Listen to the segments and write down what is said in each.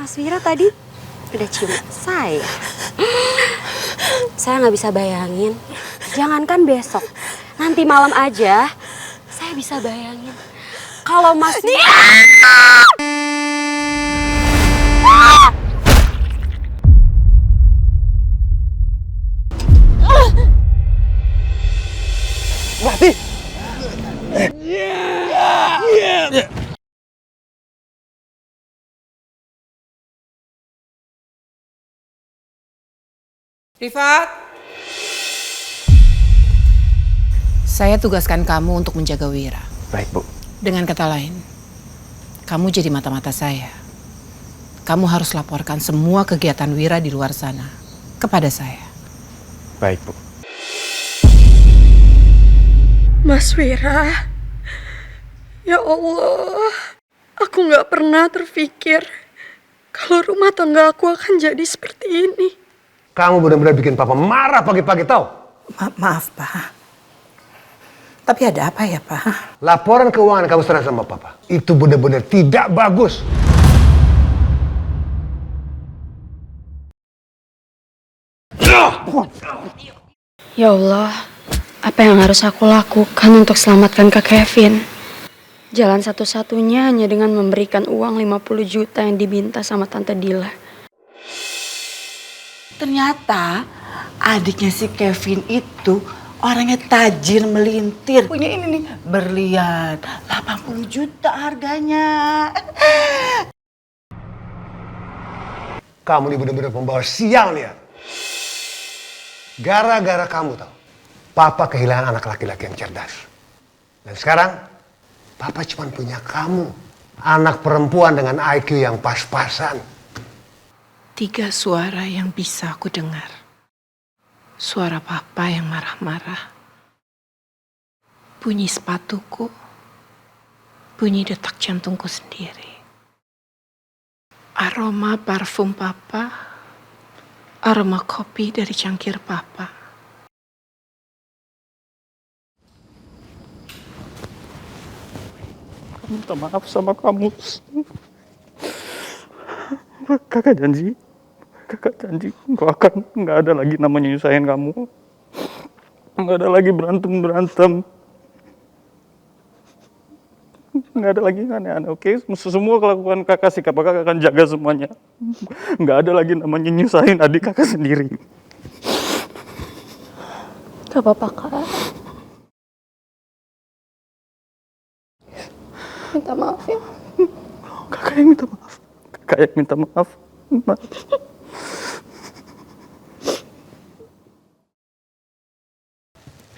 Mas Wira tadi udah cium saya. Saya nggak bisa bayangin. Jangankan besok, nanti malam aja saya bisa bayangin. Kalau Mas Wira... Mati! Rifat, saya tugaskan kamu untuk menjaga Wira. Baik, Bu. Dengan kata lain, kamu jadi mata-mata saya. Kamu harus laporkan semua kegiatan Wira di luar sana kepada saya. Baik, Bu. Mas Wira, ya Allah, aku gak pernah terpikir kalau rumah tangga aku akan jadi seperti ini. Kamu benar-benar bikin Papa marah pagi-pagi tahu? Maaf, Pak. Tapi ada apa ya, Pak? Laporan keuangan kamu serah sama Papa. Itu benar-benar tidak bagus. Ya Allah, apa yang harus aku lakukan untuk selamatkan Kak Kevin? Jalan satu-satunya hanya dengan memberikan uang 50 juta yang diminta sama Tante Dila. Ternyata adiknya si Kevin itu orangnya tajir melintir. Punya ini nih, berlian 80 juta harganya. Kamu ini benar-benar pembawa sial nih ya. Gara-gara kamu tahu, Papa kehilangan anak laki-laki yang cerdas. Dan sekarang, Papa cuma punya kamu. Anak perempuan dengan IQ yang pas-pasan. 3 suara yang bisa aku dengar. Suara Papa yang marah-marah. Bunyi sepatuku. Bunyi detak jantungku sendiri. Aroma parfum Papa. Aroma kopi dari cangkir Papa. Aku minta maaf sama kamu. Kakak janji nggak ada lagi namanya nyusahin kamu. Nggak ada lagi berantem. Nggak ada lagi aneh-aneh, oke? Semua kelakuan kakak, sikap kakak akan jaga semuanya. Nggak ada lagi namanya nyusahin adik kakak sendiri. Gak apa-apa, Kak. Minta maaf ya. Kakak yang minta maaf.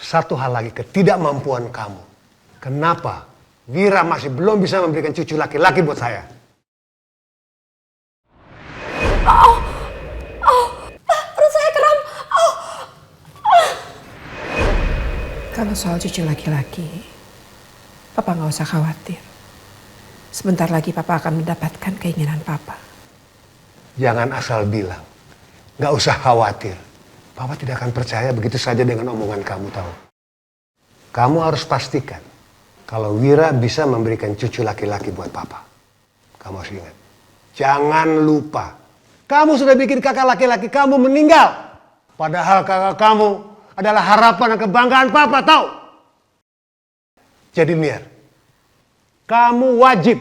Satu hal lagi, ketidakmampuan kamu. Kenapa Wira masih belum bisa memberikan cucu laki-laki buat saya? Perut saya kram. Kalau soal cucu laki-laki, Papa nggak usah khawatir. Sebentar lagi Papa akan mendapatkan keinginan Papa. Jangan asal bilang. Nggak usah khawatir. Papa tidak akan percaya begitu saja dengan omongan kamu tahu. Kamu harus pastikan kalau Wira bisa memberikan cucu laki-laki buat Papa. Kamu harus ingat. Jangan lupa. Kamu sudah bikin kakak laki-laki kamu meninggal. Padahal kakak kamu adalah harapan dan kebanggaan Papa tahu. Jadi Mir, kamu wajib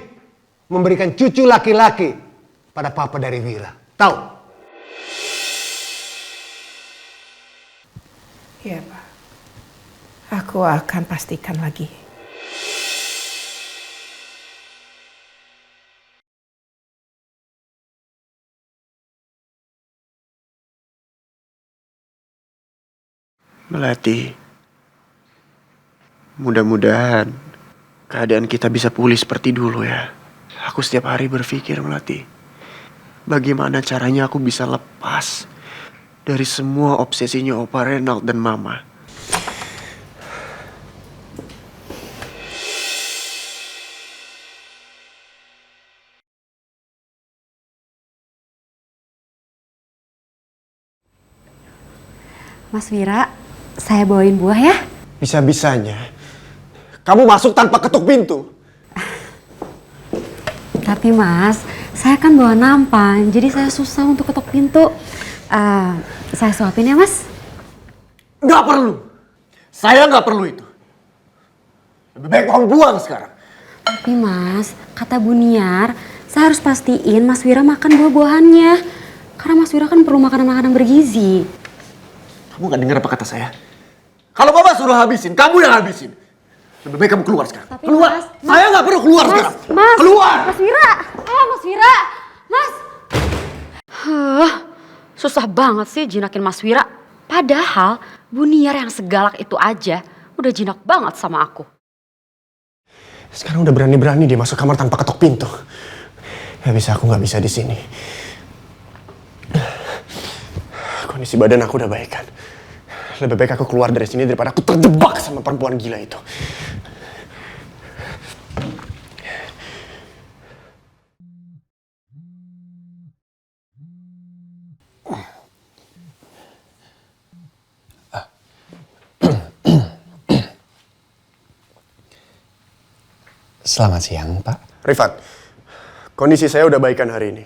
memberikan cucu laki-laki pada Papa dari Wira. Tahu? Iya, Pak. Aku akan pastikan lagi. Melati, mudah-mudahan keadaan kita bisa pulih seperti dulu ya. Aku setiap hari berpikir, Melati, bagaimana caranya aku bisa lepas dari semua obsesinya Opa Renald dan Mama. Mas Wira, saya bawain buah ya. Bisa-bisanya kamu masuk tanpa ketuk pintu. Tapi Mas, Saya kan bawa nampan, jadi saya susah untuk ketok pintu. Saya suapin ya, Mas. Nggak perlu. Saya nggak perlu itu. Lebih baik kamu buang sekarang. Tapi Mas, kata Bu Niar, saya harus pastiin Mas Wira makan buah-buahannya. Karena Mas Wira kan perlu makanan-makanan bergizi. Kamu nggak dengar apa kata saya? Kalau Papa suruh habisin, kamu yang habisin. Lebih baik kamu keluar sekarang. Tapi keluar. Mas, Saya nggak perlu keluar sekarang. Mas, keluar. Mas Wira, Mas Wira, Mas. Susah banget sih jinakin Mas Wira. Padahal Bu Niar yang segalak itu aja udah jinak banget sama aku. Sekarang udah berani-berani dia masuk kamar tanpa ketok pintu. Gak bisa, aku nggak bisa di sini. Kondisi badan aku udah baik kan. Lebih baik aku keluar dari sini daripada aku terjebak sama perempuan gila itu. Selamat siang, Pak. Rifat, kondisi saya udah baikan hari ini.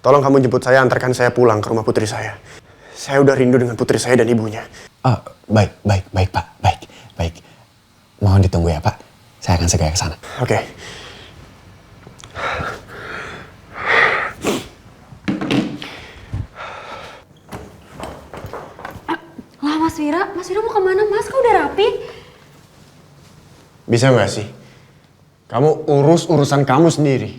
Tolong kamu jemput saya, antarkan saya pulang ke rumah putri saya. Saya udah rindu dengan putri saya dan ibunya. Oh, baik, Pak. Baik. Mohon ditunggu ya, Pak. Saya akan segera ke sana. Oke. Lah Mas Wira mau kemana Mas? Kok udah rapi? Bisa nggak sih? Kamu urus urusan kamu sendiri.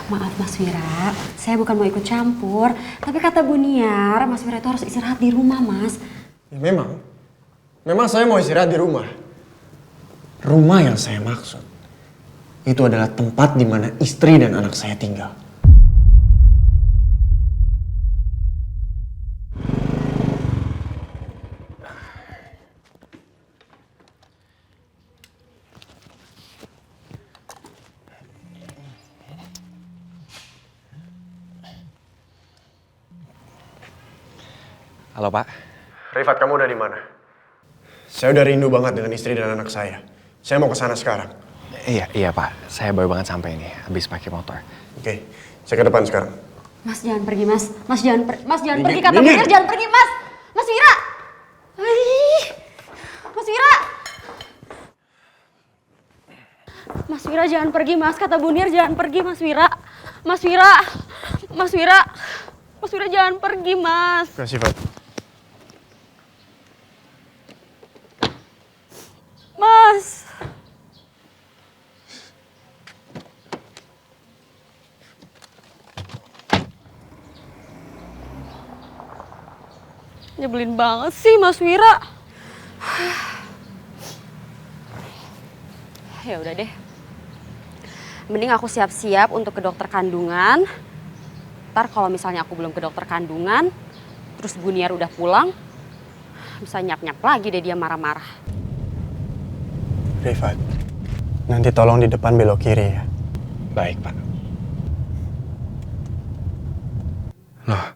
Maaf Mas Wira, saya bukan mau ikut campur. Tapi kata Bu Niar, Mas Wira itu harus istirahat di rumah Mas. Ya, memang saya mau istirahat di rumah. Rumah yang saya maksud itu adalah tempat di mana istri dan anak saya tinggal. Halo, Pak. Rifat, kamu udah di mana? Saya udah rindu banget dengan istri dan anak saya. Saya mau ke sana sekarang. Iya, Pak. Saya baru banget sampai nih, habis pakai motor. Oke, saya ke depan sekarang. Mas jangan pergi Mas. Mas jangan Minggir, pergi kata Bu minggir. Niar, jangan pergi Mas. Mas Wira. Mas Wira. Mas Wira jangan pergi Mas, kata Bu Niar jangan pergi Mas Wira. Mas Wira. Mas Wira. Mas Wira jangan pergi Mas. Kasih, Fat. Mas. Nyebelin banget sih Mas Wira. Ya udah deh. Mending aku siap-siap untuk ke dokter kandungan. Ntar kalau misalnya aku belum ke dokter kandungan, terus Bu Niar udah pulang, bisa nyap-nyap lagi deh dia marah-marah. Rifat, nanti tolong di depan belok kiri ya. Baik, Pak. Loh,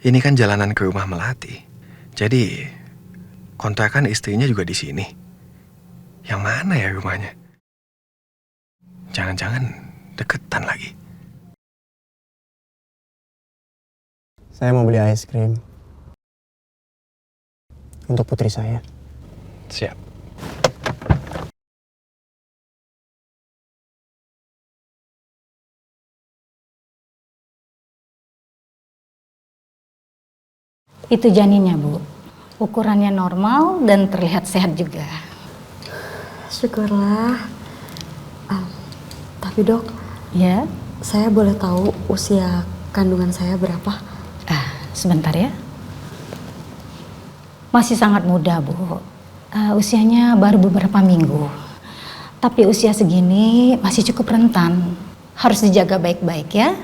ini kan jalanan ke rumah Melati. Jadi, kontrakan istrinya juga di sini. Yang mana ya rumahnya? Jangan-jangan deketan lagi. Saya mau beli es krim. Untuk putri saya. Siap. Itu janinnya, Bu. Ukurannya normal dan terlihat sehat juga. Syukurlah. Tapi dok, Ya, saya boleh tahu usia kandungan saya berapa? sebentar ya. Masih sangat muda, Bu. Usianya baru beberapa minggu. Tapi usia segini masih cukup rentan. Harus dijaga baik-baik ya.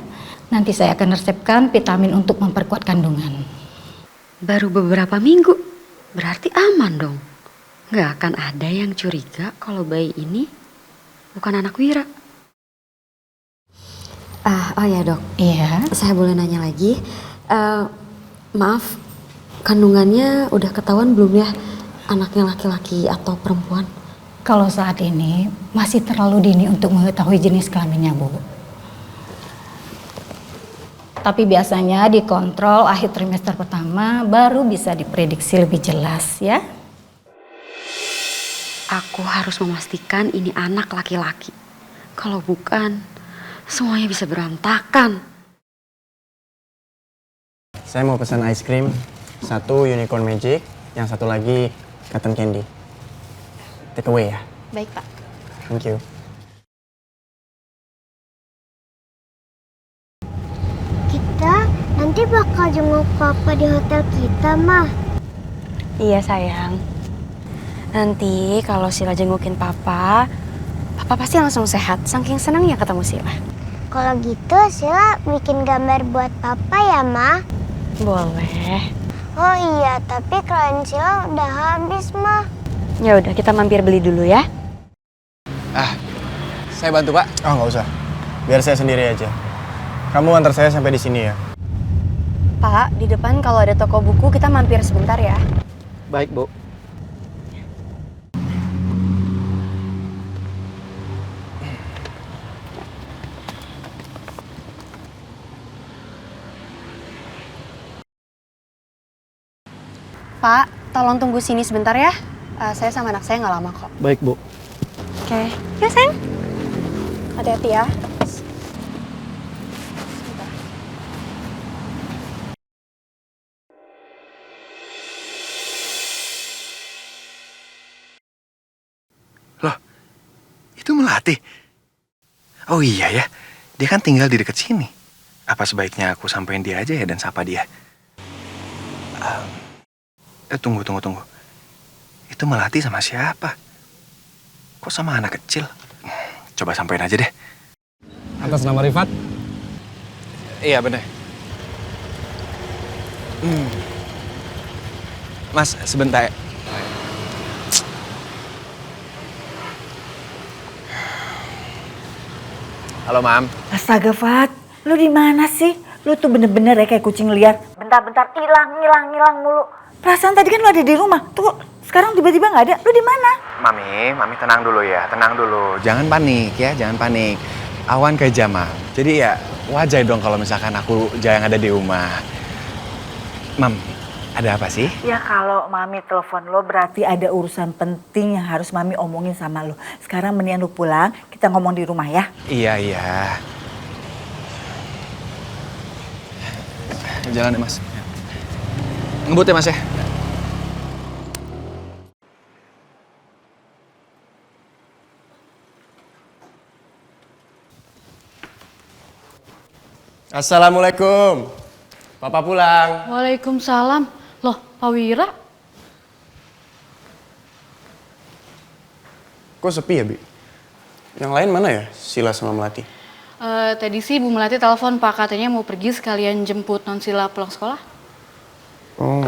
Nanti saya akan resepkan vitamin untuk memperkuat kandungan. Baru beberapa minggu, berarti aman dong. Nggak akan ada yang curiga kalau bayi ini bukan anak Wira. Oh ya dok, Iya. saya boleh nanya lagi. Maaf, kandungannya udah ketahuan belum ya? Anaknya laki-laki atau perempuan? Kalau saat ini masih terlalu dini untuk mengetahui jenis kelaminnya, Bu. Tapi biasanya dikontrol akhir trimester pertama baru bisa diprediksi lebih jelas ya. Aku harus memastikan ini anak laki-laki. Kalau bukan, semuanya bisa berantakan. Saya mau pesan ice cream, 1 unicorn magic, yang 1 lagi cotton candy. Take away ya. Baik, Pak. Thank you. Kita nanti bakal jenguk papa di hotel kita, Mah. Iya, sayang. Nanti kalau Sila jengukin papa pasti langsung sehat. Saking senangnya ketemu Sila. Kalau gitu, Sila bikin gambar buat papa ya, Mah? Boleh. Oh iya, tapi klien Sila udah habis, Mah. Ya udah, kita mampir beli dulu ya. Saya bantu, Pak. Oh, nggak usah. Biar saya sendiri aja. Kamu antar saya sampai di sini ya. Pak, di depan kalau ada toko buku kita mampir sebentar ya. Baik, Bu. Pak, tolong tunggu sini sebentar ya. Saya sama anak saya nggak lama kok. Baik, Bu. Oke. Yuk, sayang. Hati-hati ya. Loh, itu Melati. Oh iya ya, dia kan tinggal di dekat sini. Apa sebaiknya aku sampein dia aja ya dan sapa dia? Tunggu. Itu Melati sama siapa? Kok sama anak kecil? Coba sampein aja deh. Atas nama Rifat? Iya bener. Mas, sebentar. Halo, Mam. Astaga, Fat. Lu di mana sih? Lu tuh bener-bener ya kayak kucing liar. Bentar-bentar hilang mulu. Perasaan tadi kan lu ada di rumah. Tuh, sekarang tiba-tiba nggak ada. Lu di mana? Mami tenang dulu ya, tenang dulu. Jangan panik ya, jangan panik. Awan kayak Jamal. Jadi ya wajar dong kalau misalkan aku jarang ada di rumah. Mam, ada apa sih? Ya kalau Mami telepon lo berarti ada urusan penting yang harus Mami omongin sama lo. Sekarang mendingan lu pulang, kita ngomong di rumah ya. Iya. Jalan deh, Mas. Ngebut ya, Mas ya? Assalamualaikum. Papa pulang. Waalaikumsalam. Loh, Pak Wira? Kok sepi ya, Bi? Yang lain mana ya? Sila sama Melati. Tadi sih Bu Melati telepon Pak, katanya mau pergi sekalian jemput Nonsila pulang sekolah. Oh.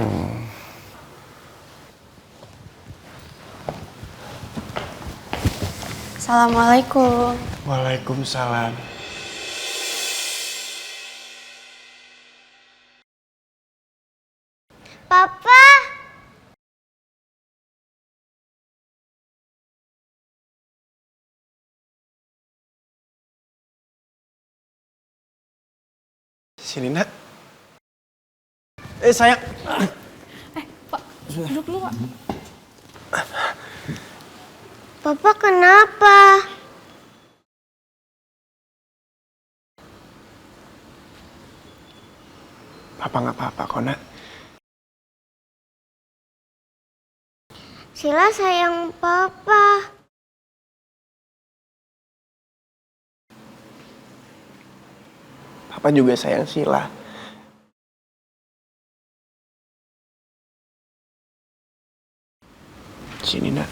Assalamualaikum. Waalaikumsalam. Papa! Sini, Nak. Sayang. Pak, duduk dulu, Pak. Papa kenapa? Papa nggak apa-apa kok, Nak. Sila sayang Papa. Papa juga sayang Sila. Sini, Nak.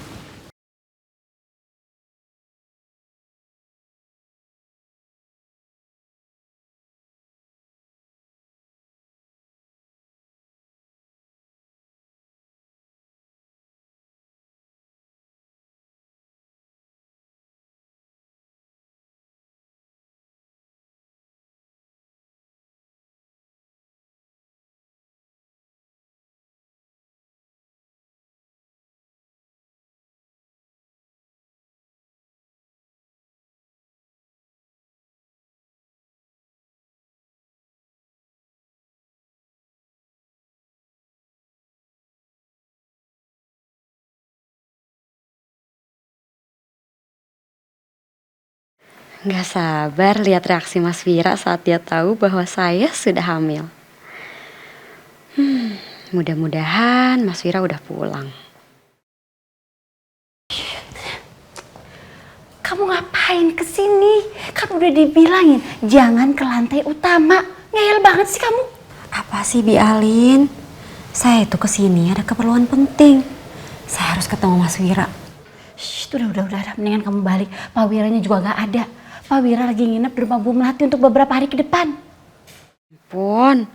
Nggak sabar lihat reaksi Mas Wira saat dia tahu bahwa saya sudah hamil. Mudah-mudahan Mas Wira udah pulang. Kamu ngapain kesini? Kan udah dibilangin jangan ke lantai utama. Ngeyel banget sih kamu. Apa sih Bi Alin? Saya itu kesini ada keperluan penting. Saya harus ketemu Mas Wira. Shh, udah. Mendingan kamu balik. Pak Wiranya juga nggak ada. Pak Wira lagi nginep di rumah Bu Melati untuk beberapa hari ke depan. Pon,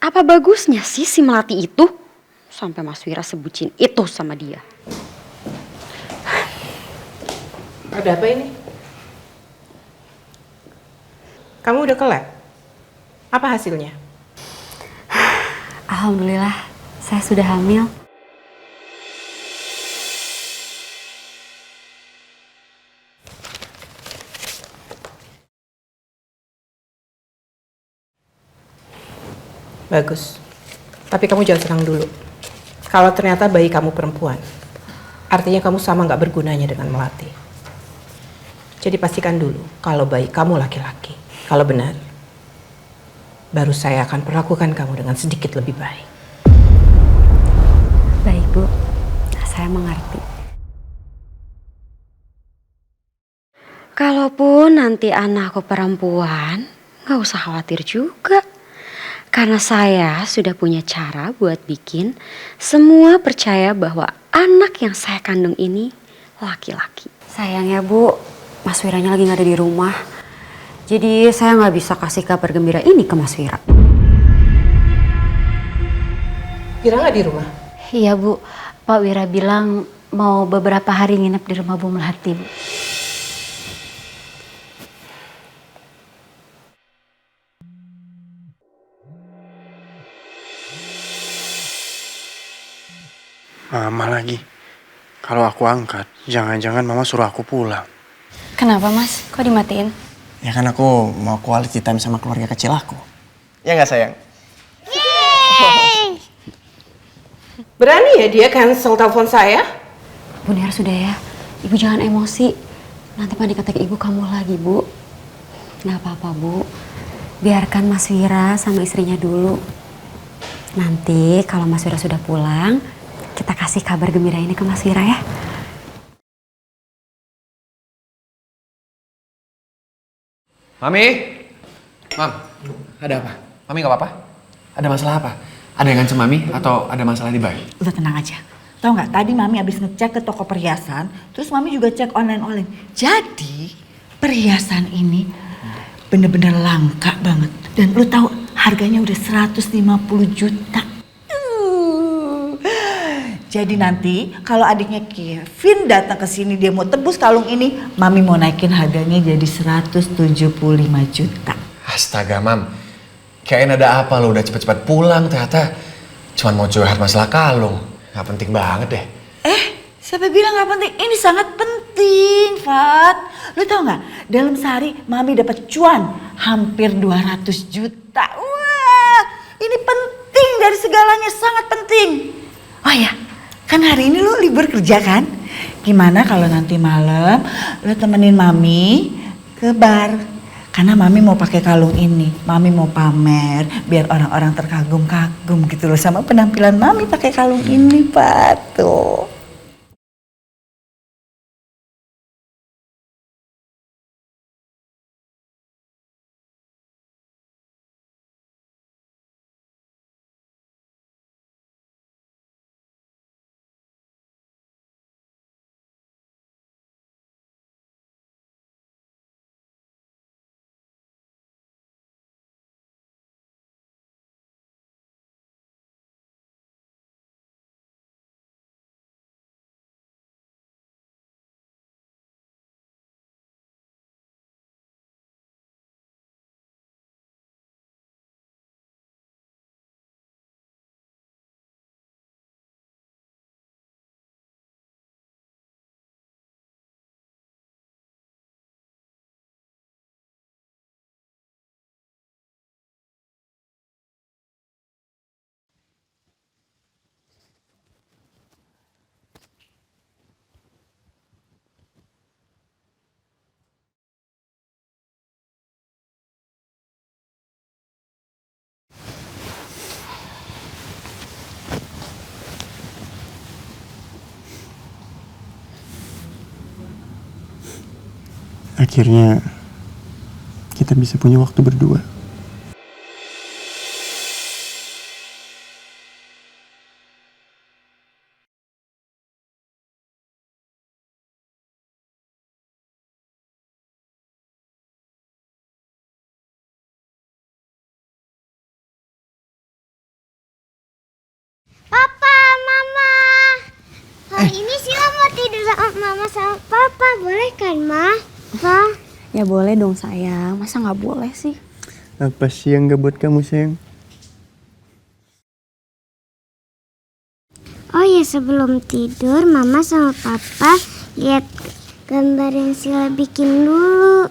apa bagusnya sih si Melati itu? Sampai Mas Wira sebutin itu sama dia. Ada apa ini? Kamu udah ke lab? Apa hasilnya? Alhamdulillah, saya sudah hamil. Bagus. Tapi kamu jangan senang dulu. Kalau ternyata bayi kamu perempuan, artinya kamu sama nggak bergunanya dengan Melati. Jadi pastikan dulu kalau bayi kamu laki-laki. Kalau benar, baru saya akan perlakukan kamu dengan sedikit lebih baik. Baik Bu, saya mengerti. Kalaupun nanti anakku perempuan, nggak usah khawatir juga. Karena saya sudah punya cara buat bikin semua percaya bahwa anak yang saya kandung ini laki-laki. Sayangnya Bu, Mas Wiranya lagi nggak ada di rumah. Jadi saya nggak bisa kasih kabar gembira ini ke Mas Wira. Wira nggak di rumah? Iya Bu, Pak Wira bilang mau beberapa hari nginep di rumah Bu Melati, Bu. Mama lagi. Kalau aku angkat, jangan-jangan mama suruh aku pulang. Kenapa Mas? Kok dimatiin? Ya kan aku mau quality time sama keluarga kecil aku. Ya nggak sayang? Berani ya dia cancel telepon saya? Bu Ner sudah ya, Ibu jangan emosi. Nanti panik attack Ibu kamu lagi Bu. Nggak apa-apa Bu, biarkan Mas Wira sama istrinya dulu. Nanti kalau Mas Wira sudah pulang, kita kasih kabar gembira ini ke Mas Wira ya. Mami? Mam, ada apa? Mami nggak apa-apa? Ada masalah apa? Ada yang ngancem Mami atau ada masalah di bayi? Udah tenang aja. Tahu nggak? Tadi Mami habis ngecek ke toko perhiasan, terus Mami juga cek online. Jadi perhiasan ini bener-bener langka banget. Dan lu tahu harganya udah 150 juta. Jadi nanti kalau adiknya Kevin datang ke sini dia mau tebus kalung ini, Mami mau naikin harganya jadi 175 juta. Astaga, Mam. Kayaknya ada apa lo udah cepet-cepet pulang ternyata cuman mau curhat masalah kalung. Gak penting banget deh. Siapa bilang gak penting? Ini sangat penting, Fat. Lu tau gak? Dalam sehari Mami dapat cuan hampir 200 juta. Wah, ini penting dari segalanya, sangat penting. Oh ya, kan hari ini lu libur kerja kan? Gimana kalau nanti malam lu temenin Mami ke bar? Karena Mami mau pakai kalung ini, Mami mau pamer biar orang-orang terkagum-kagum gitu loh sama penampilan Mami pakai kalung ini, Pak. Tuh. akhirnya kita bisa punya waktu berdua. Papa, Mama. Hari ini Sila mau tidur sama Mama sama Papa, boleh kan, Ma? Pa? Ya boleh dong sayang, masa nggak boleh sih? Apa sih yang gak buat kamu sayang? Oh ya, sebelum tidur Mama sama Papa lihat gambar yang Sila bikin dulu.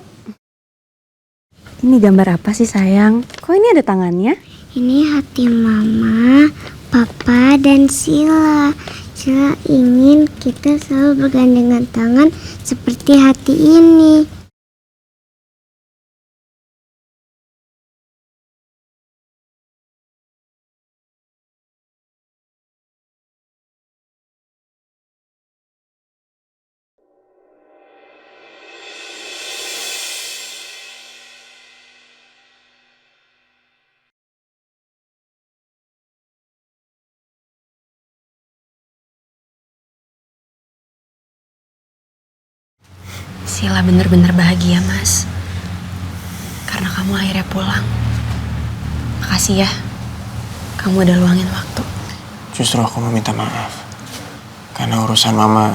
Ini gambar apa sih sayang? Kok ini ada tangannya? Ini hati Mama, Papa, dan Sila. Sila ingin kita selalu bergandengan tangan seperti hati ini. Sila bener-bener bahagia, Mas. Karena kamu akhirnya pulang. Makasih ya. Kamu udah luangin waktu. Justru aku mau minta maaf. Karena urusan mama,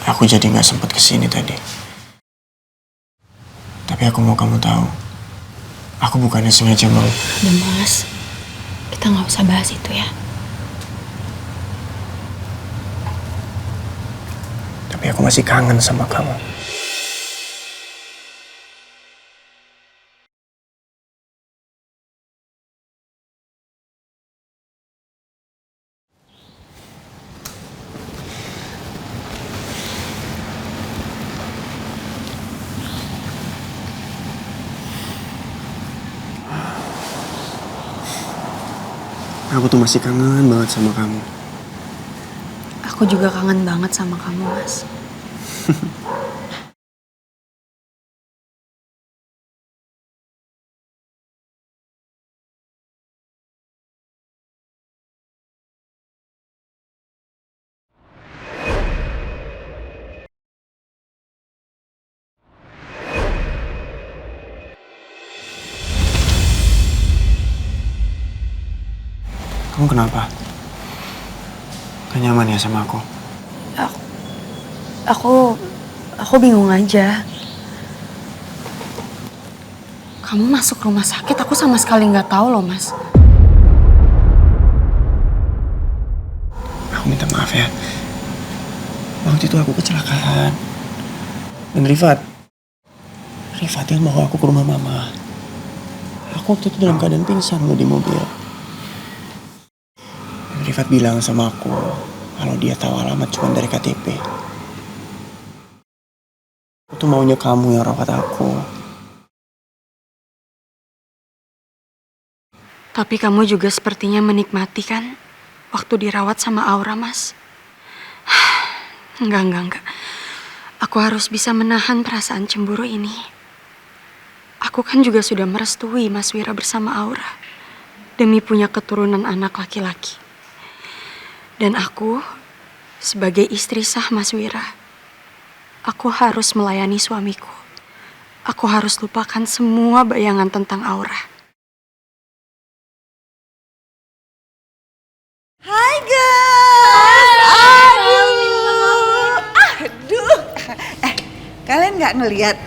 aku jadi gak sempet kesini tadi. Tapi aku mau kamu tahu, aku bukannya sengaja mau. Udah Mas, kita nggak usah bahas itu ya. Tapi aku masih kangen sama kamu. Aku tuh masih kangen banget sama kamu. Aku juga kangen banget sama kamu, Mas. Kamu kenapa? Gak nyaman ya sama aku? Aku bingung aja. Kamu masuk rumah sakit, aku sama sekali nggak tahu loh, Mas. Aku minta maaf ya. Waktu itu aku kecelakaan. Dan Rifat yang bawa aku ke rumah mama. Aku waktu itu dalam keadaan pingsan loh di mobil. Dan Rifat bilang sama aku kalau dia tahu alamat cuma dari KTP. Aku tuh maunya kamu yang rawat aku. Tapi kamu juga sepertinya menikmati kan waktu dirawat sama Aura, Mas. Enggak. Aku harus bisa menahan perasaan cemburu ini. Aku kan juga sudah merestui Mas Wira bersama Aura demi punya keturunan anak laki-laki. Dan aku sebagai istri sah Mas Wira, aku harus melayani suamiku. Aku harus lupakan semua bayangan tentang Aura. Hai guys. Aduh. Kalian nggak ngelihat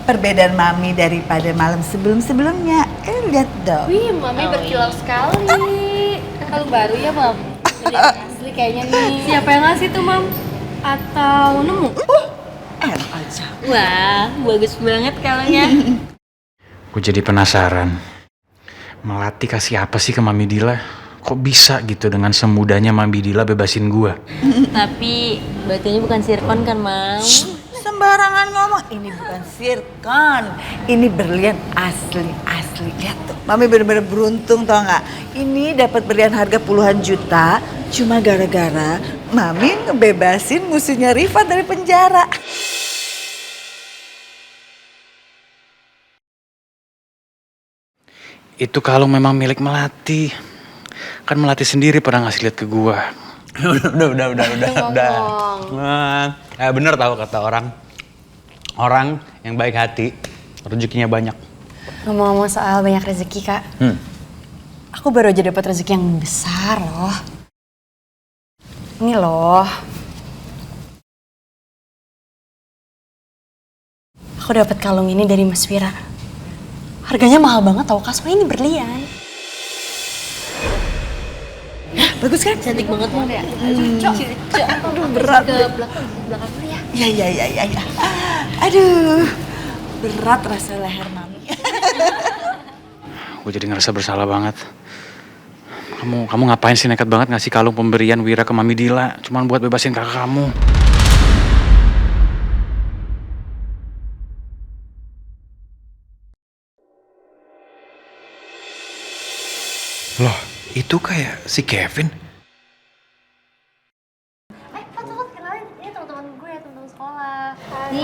perbedaan Mami daripada malam sebelum-sebelumnya? Lihat dong. Wih, Mami berkilau sekali. Kalau baru ya, Mam. Asli kayaknya nih. Siapa yang ngasih tuh, Mam? Atau nemu? Enak aja. Wah, bagus banget kalungnya. Gue jadi penasaran. Melati kasih apa sih ke Mami Dila? Kok bisa gitu dengan semudahnya Mami Dila bebasin gue? Tapi batunya bukan sirkon kan, Mam? Sembarangan ngomong, ini bukan sirkon. Ini berlian asli. Lihat tuh, Mami bener-bener beruntung tau nggak? Ini dapat berlian harga puluhan juta cuma gara-gara Mami ngebebasin musuhnya Rifat dari penjara. Itu kalung memang milik Melati. Kan Melati sendiri pernah ngasih lihat ke gua. udah. Nah, bener tahu kata orang. Orang yang baik hati, rezekinya banyak. Ngomong-ngomong soal banyak rezeki, Kak. Aku baru aja dapat rezeki yang besar loh. Ini loh. Aku dapat kalung ini dari Mas Wira. Harganya mahal banget tau, Kak. Soalnya ini berlian. Bagus kan? Cantik banget Mam ya. Aduh, berat. Ke belakang dulu ya. Ya. Aduh, berat rasa leher Mami. Gue jadi ngerasa bersalah banget. Kamu ngapain sih nekat banget ngasih kalung pemberian Wira ke Mami Dila? Cuman buat bebasin kakak kamu. Loh, itu kayak si Kevin. Ini teman-teman gue, teman-teman sekolah. Nih,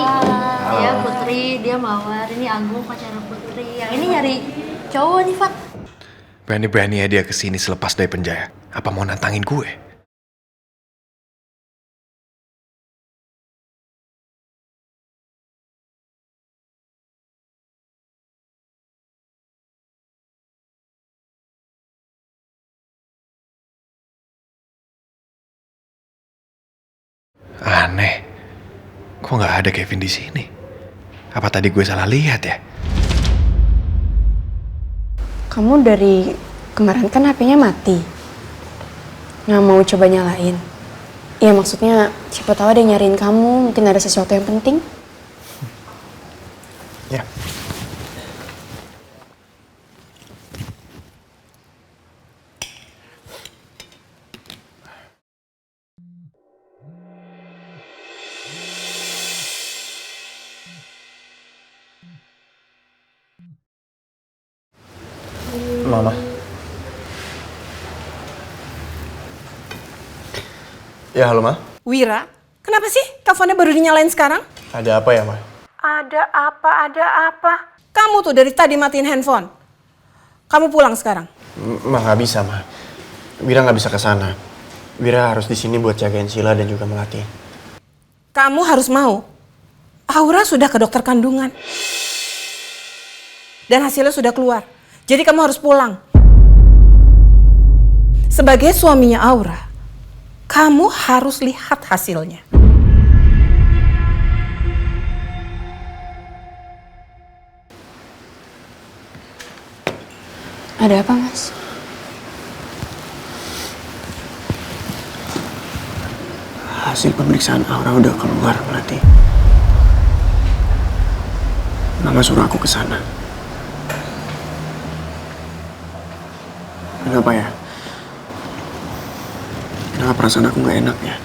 dia Putri, dia Mawar, ini Agung pacar Putri. Yang ini nyari cowok nih, Fat. Berani-beraninya dia kesini selepas dari penjara. Apa mau nantangin gue? Aneh. Kok nggak ada Kevin di sini? Apa tadi gue salah lihat ya? Kamu dari kemarin kan HP-nya mati. Nggak mau coba nyalain. Iya maksudnya siapa tahu ada yang nyariin kamu, mungkin ada sesuatu yang penting. Ya. Mama. Ya, halo, Ma. Wira, kenapa sih teleponnya baru dinyalain sekarang? Ada apa ya, Ma? Ada apa? Kamu tuh dari tadi matiin handphone. Kamu pulang sekarang. Ma, nggak bisa, Ma. Wira nggak bisa ke sana. Wira harus di sini buat jagain Sila dan juga Melati. Kamu harus mau. Aura sudah ke dokter kandungan. Dan hasilnya sudah keluar. Jadi kamu harus pulang. Sebagai suaminya Aura, kamu harus lihat hasilnya. Ada apa, Mas? Hasil pemeriksaan Aura udah keluar, Melati. Mama suruh aku ke sana. Kenapa ya? Kenapa perasaan aku nggak enak ya?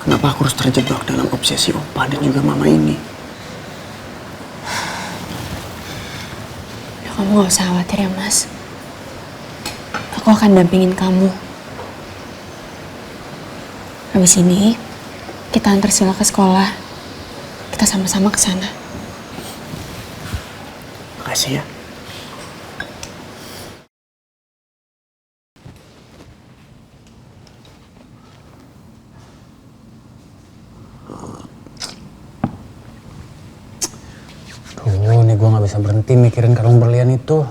Kenapa aku harus terjebak dalam obsesi Opa dan juga Mama ini? Ya, kamu gak usah khawatir ya, Mas. Aku akan dampingin kamu. Habis ini, kita antar Sila ke sekolah. Kita sama-sama ke sana. Makasih ya. Nih gue gak bisa berhenti mikirin kalung berlian itu.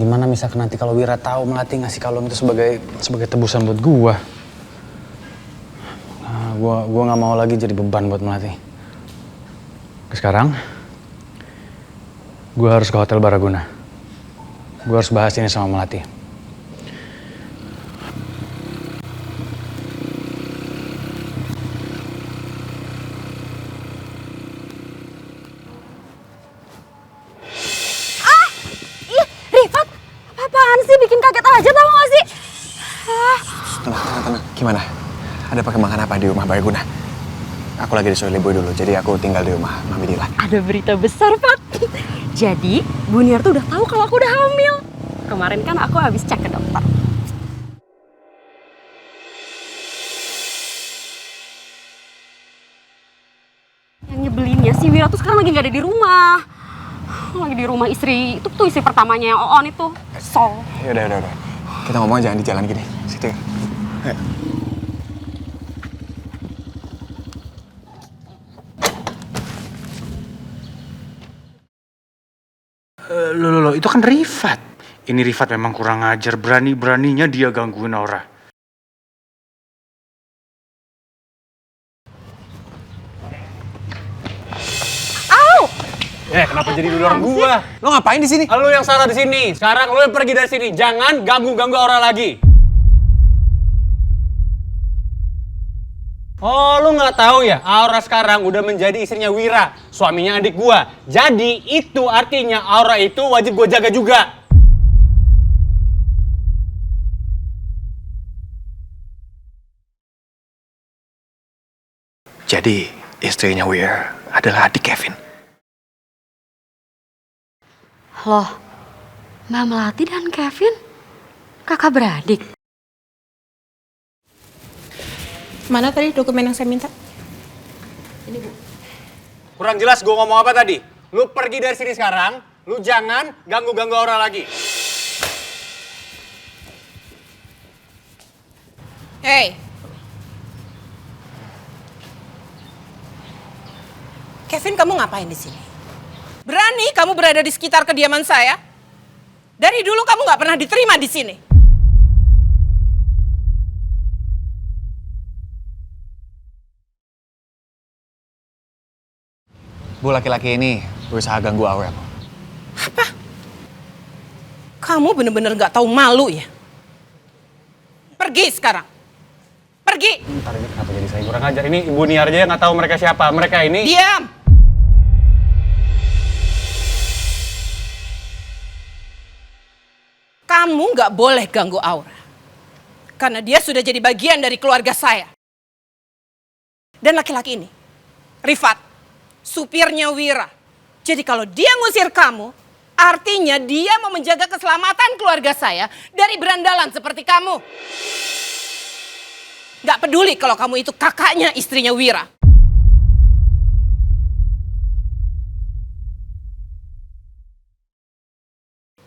Gimana misalkan nanti kalau Wira tahu Melati ngasih kalung itu sebagai tebusan buat gue. Nah, gue nggak mau lagi jadi beban buat Melati. Sekarang gue harus ke Hotel Baraguna. Gue harus bahas ini sama Melati. Tenang. Gimana? Ada perkembangan apa di rumah Baraguna? Aku lagi disuruh libur dulu, jadi aku tinggal di rumah Mami Dila. Ada berita besar, Pak. Jadi, Bu Niar tuh udah tahu kalau aku udah hamil. Kemarin kan aku habis cek ke dokter. Yang nyebelinnya si Wira tuh sekarang lagi gak ada di rumah. lagi di rumah istri, itu tuh istri pertamanya yang Oon itu. Kesel. Udah. Kita ngomong jangan di jalan gini. Situ ya. Ayo. Loh, itu kan Rifat. Ini Rifat memang kurang ajar, berani-beraninya dia gangguin Aura. Kenapa jadi duluan gua? Lo ngapain di sini? Lo yang salah di sini. Sekarang lo yang pergi dari sini. Jangan ganggu-ganggu Aura lagi. Oh, lo nggak tahu ya? Aura sekarang udah menjadi istrinya Wira, suaminya adik gua. Jadi itu artinya Aura itu wajib gua jaga juga. Jadi istrinya Wira adalah adik Kevin. Loh, Mbak Melati dan Kevin kakak beradik. Mana tadi dokumen yang saya minta? Ini Bu. Kurang jelas gua ngomong apa tadi? Lu pergi dari sini sekarang. Lu jangan ganggu-ganggu Aura lagi. Hey. Kevin, kamu ngapain di sini? Berani kamu berada di sekitar kediaman saya? Dari dulu kamu nggak pernah diterima di sini. Bu, laki-laki ini berusaha ganggu Aura, Bu. Apa? Kamu bener-bener nggak tahu malu ya? Pergi sekarang. Pergi. Ntar ini kenapa jadi saya kurang ajar? Ini Ibu Niar aja yang nggak tahu mereka siapa. Mereka ini... Diam. Kamu nggak boleh ganggu Aura. Karena dia sudah jadi bagian dari keluarga saya. Dan laki-laki ini, Rifat, supirnya Wira. Jadi kalau dia ngusir kamu, artinya dia mau menjaga keselamatan keluarga saya dari berandalan seperti kamu. Nggak peduli kalau kamu itu kakaknya istrinya Wira.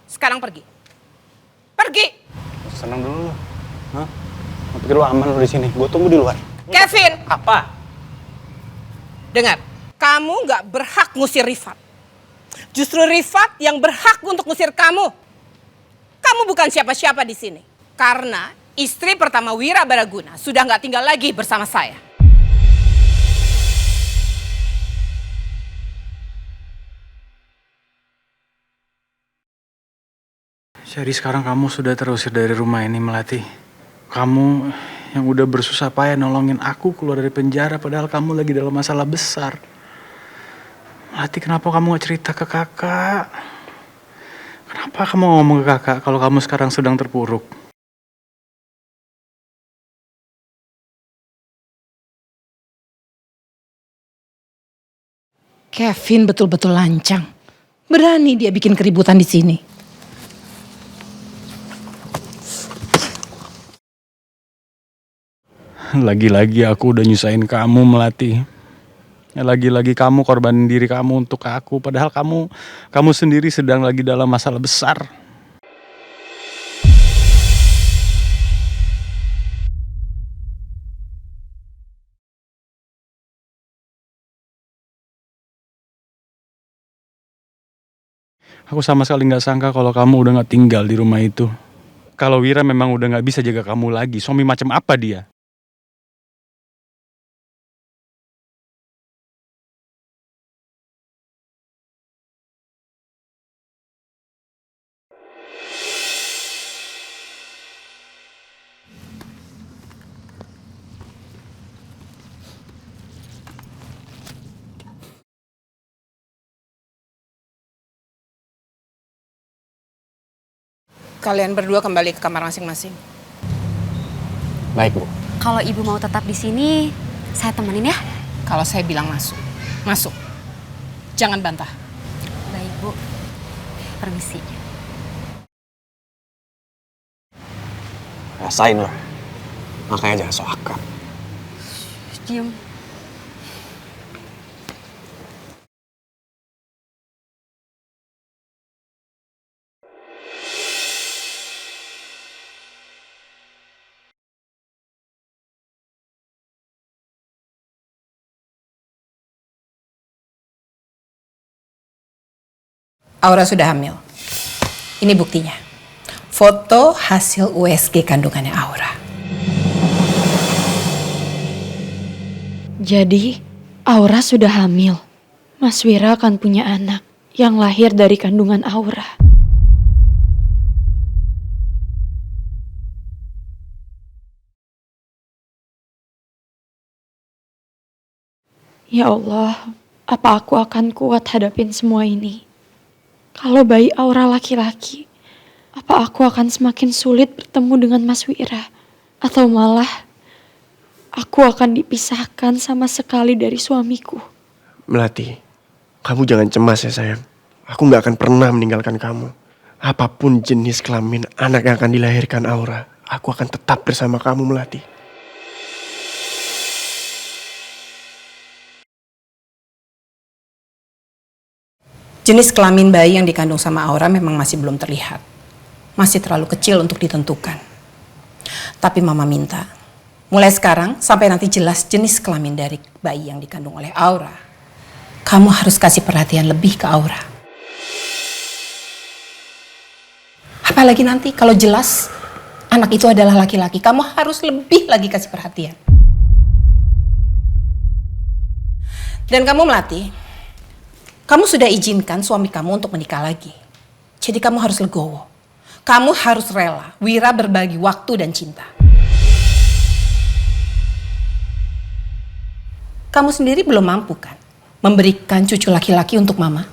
Sekarang pergi. Pergi. Senang dulu lu. Hah? Gua pikir lu aman lu di sini. Gua tunggu di luar. Kevin. Apa? Dengar, kamu nggak berhak ngusir Rifat. Justru Rifat yang berhak untuk ngusir kamu. Kamu bukan siapa-siapa di sini. Karena istri pertama Wira Baraguna sudah nggak tinggal lagi bersama saya. Jadi sekarang kamu sudah terusir dari rumah ini, Melati. Kamu yang udah bersusah payah nolongin aku keluar dari penjara padahal kamu lagi dalam masalah besar. Melati, kenapa kamu gak cerita ke kakak? Kenapa kamu ngomong ke kakak kalau kamu sekarang sedang terpuruk? Kevin betul-betul lancang. Berani dia bikin keributan di sini. Lagi-lagi aku udah nyusahin kamu, Melati. Lagi-lagi kamu korbanin diri kamu untuk aku. Padahal kamu sendiri sedang lagi dalam masalah besar. Aku sama sekali gak sangka kalau kamu udah gak tinggal di rumah itu. Kalau Wira memang udah gak bisa jaga kamu lagi, suami macam apa dia? Kalian berdua kembali ke kamar masing-masing. Baik, Bu. Kalau Ibu mau tetap di sini, saya temenin ya. Kalau saya bilang masuk, masuk. Jangan bantah. Baik, Bu. Permisi. Rasain lo. Makanya jangan so akrab. Diam. Aura sudah hamil. Ini buktinya. Foto hasil USG kandungannya Aura. Jadi, Aura sudah hamil. Mas Wira akan punya anak yang lahir dari kandungan Aura. Ya Allah, apa aku akan kuat hadapin semua ini? Kalau bayi Aura laki-laki, apa aku akan semakin sulit bertemu dengan Mas Wira? Atau malah aku akan dipisahkan sama sekali dari suamiku? Melati, kamu jangan cemas ya sayang. Aku gak akan pernah meninggalkan kamu. Apapun jenis kelamin anak yang akan dilahirkan Aura, aku akan tetap bersama kamu, Melati. Jenis kelamin bayi yang dikandung sama Aura memang masih belum terlihat. Masih terlalu kecil untuk ditentukan. Tapi Mama minta, mulai sekarang sampai nanti jelas jenis kelamin dari bayi yang dikandung oleh Aura, kamu harus kasih perhatian lebih ke Aura. Apalagi nanti kalau jelas anak itu adalah laki-laki, kamu harus lebih lagi kasih perhatian. Dan kamu Melati, kamu sudah izinkan suami kamu untuk menikah lagi. Jadi kamu harus legowo. Kamu harus rela Wira berbagi waktu dan cinta. Kamu sendiri belum mampu kan memberikan cucu laki-laki untuk Mama?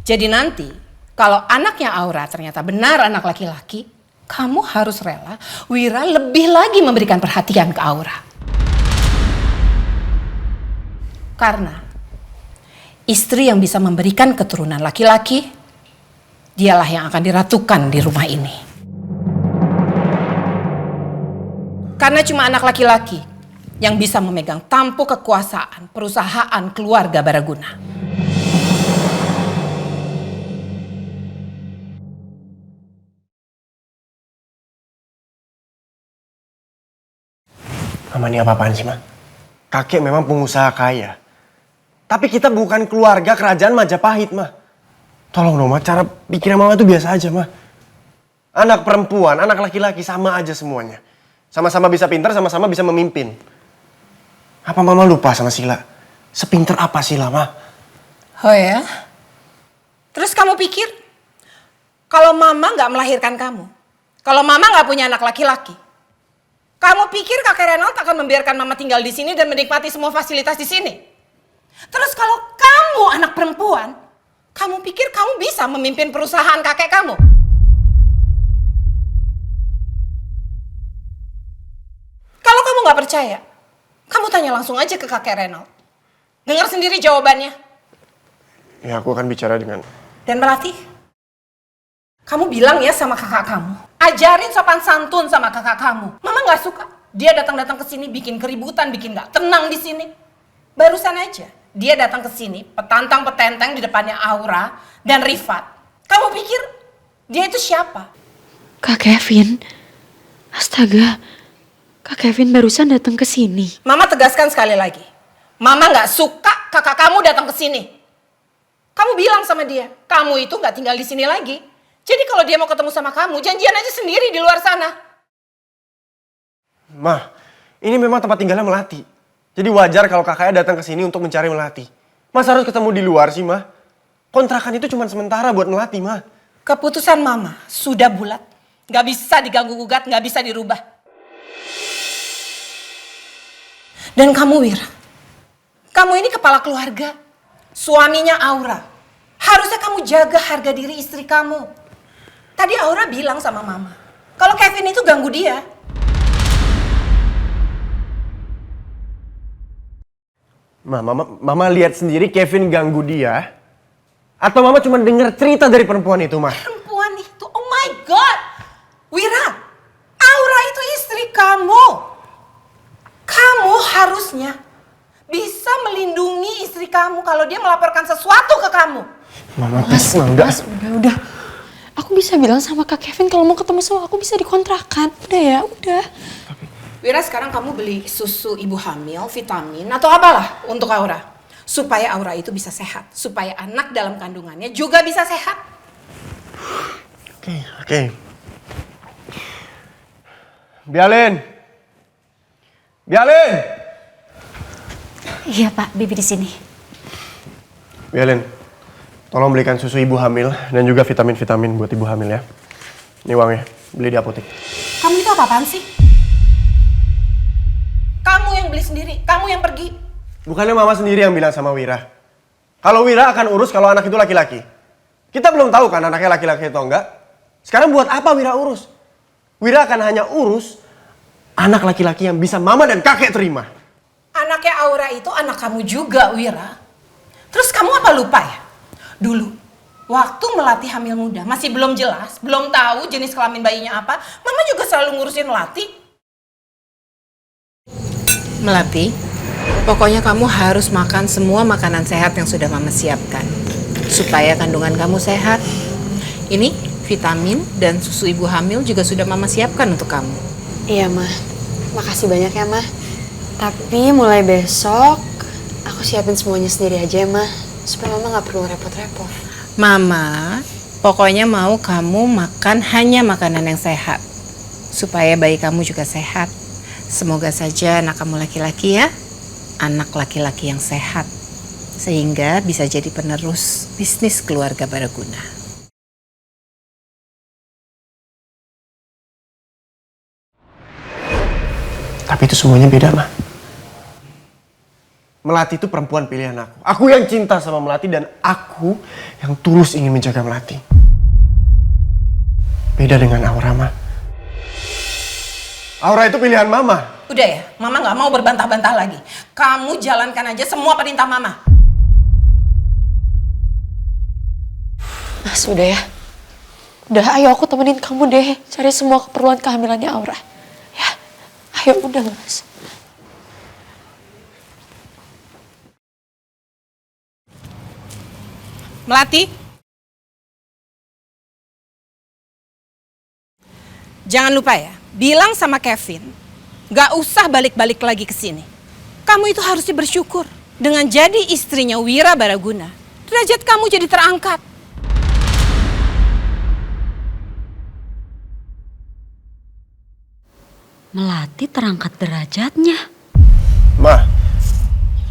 Jadi nanti kalau anaknya Aura ternyata benar anak laki-laki, kamu harus rela Wira lebih lagi memberikan perhatian ke Aura. Karena istri yang bisa memberikan keturunan laki-laki, dialah yang akan diratukan di rumah ini. Karena cuma anak laki-laki yang bisa memegang tampuk kekuasaan perusahaan keluarga Baraguna. Mama ini apa-apaan sih, Ma? Kakek memang pengusaha kaya. Tapi kita bukan keluarga kerajaan Majapahit, Ma. Tolong dong, Ma. Cara pikiran Mama itu biasa aja, Ma. Anak perempuan, anak laki-laki sama aja semuanya. Sama-sama bisa pintar, sama-sama bisa memimpin. Apa Mama lupa sama Sila? Sepinter apa Sila, Ma? Oh ya? Terus kamu pikir kalau Mama nggak melahirkan kamu, kalau Mama nggak punya anak laki-laki, kamu pikir kakek Renald akan membiarkan Mama tinggal di sini dan menikmati semua fasilitas di sini? Terus kalau kamu anak perempuan, kamu pikir kamu bisa memimpin perusahaan kakek kamu? Kalau kamu nggak percaya, kamu tanya langsung aja ke kakek Renald. Dengar sendiri jawabannya. Ya, aku akan bicara dengan... Dan Melati, kamu bilang ya sama kakak kamu, ajarin sopan santun sama kakak kamu. Mama nggak suka dia datang-datang ke sini bikin keributan, bikin nggak tenang di sini. Barusan aja dia datang ke sini petantang-petenteng di depannya Aura dan Rifat. Kamu pikir dia itu siapa? Kak Kevin, astaga, Kak Kevin barusan datang ke sini. Mama tegaskan sekali lagi, Mama nggak suka kakak kamu datang ke sini. Kamu bilang sama dia, kamu itu nggak tinggal di sini lagi. Jadi kalau dia mau ketemu sama kamu, janjian aja sendiri di luar sana. Ma, ini memang tempat tinggalnya Melati. Jadi wajar kalau kakaknya datang ke sini untuk mencari Melati. Masa harus ketemu di luar sih, Ma? Kontrakan itu cuma sementara buat Melati, Ma. Keputusan Mama sudah bulat. Nggak bisa diganggu-gugat, nggak bisa dirubah. Dan kamu, Wira, kamu ini kepala keluarga. Suaminya Aura. Harusnya kamu jaga harga diri istri kamu. Tadi Aura bilang sama Mama, kalau Kevin itu ganggu dia. Mama lihat sendiri Kevin ganggu dia? Atau Mama cuma dengar cerita dari perempuan itu, Ma? Perempuan itu, oh my God. Wira, Aura itu istri kamu. Kamu harusnya bisa melindungi istri kamu kalau dia melaporkan sesuatu ke kamu. Mama, enggak. Udah. Aku bisa bilang sama Kak Kevin kalau mau ketemu sama aku bisa dikontrakan. Udah ya, udah. Wira, sekarang kamu beli susu ibu hamil, vitamin, atau apalah untuk Aura. supaya Aura itu bisa sehat, supaya anak dalam kandungannya juga bisa sehat. Oke. Bialin. Iya Pak, Bibi di sini. Bialin, tolong belikan susu ibu hamil dan juga vitamin-vitamin buat ibu hamil ya. Ini uangnya, beli di apotek. Kamu itu apa-apaan sih? Kamu yang beli sendiri, kamu yang pergi. Bukannya mama sendiri yang bilang sama Wira? Kalau Wira akan urus kalau anak itu laki-laki. Kita belum tahu kan anaknya laki-laki atau enggak. Sekarang buat apa Wira urus? Wira akan hanya urus anak laki-laki yang bisa mama dan kakek terima. Anaknya Aura itu anak kamu juga, Wira. Terus kamu apa lupa ya? Dulu, waktu Melati hamil muda, masih belum jelas, belum tahu jenis kelamin bayinya apa, mama juga selalu ngurusin Melati. Melati, pokoknya kamu harus makan semua makanan sehat yang sudah mama siapkan. Supaya kandungan kamu sehat. Ini vitamin dan susu ibu hamil juga sudah mama siapkan untuk kamu. Iya, Ma. Makasih banyak ya, Ma. Tapi mulai besok, aku siapin semuanya sendiri aja ya, Ma. Supaya Mama nggak perlu repot-repot. Mama, pokoknya mau kamu makan hanya makanan yang sehat. Supaya bayi kamu juga sehat. Semoga saja anak kamu laki-laki ya. Anak laki-laki yang sehat. Sehingga bisa jadi penerus bisnis keluarga Baraguna. Tapi itu semuanya beda, Ma. Melati itu perempuan pilihan aku. Aku yang cinta sama Melati dan aku yang tulus ingin menjaga Melati. Beda dengan Aura, Ma. Aura itu pilihan Mama. Udah ya, Mama nggak mau berbantah-bantah lagi. Kamu jalankan aja semua perintah Mama. Mas, udah ya. Udah, ayo aku temenin kamu deh. Cari semua keperluan kehamilannya Aura. Ya, ayo udah, Mas. Melati. Jangan lupa ya, bilang sama Kevin, gak usah balik-balik lagi ke sini. Kamu itu harusnya bersyukur dengan jadi istrinya Wira Baraguna. Derajat kamu jadi terangkat. Melati terangkat derajatnya. Ma,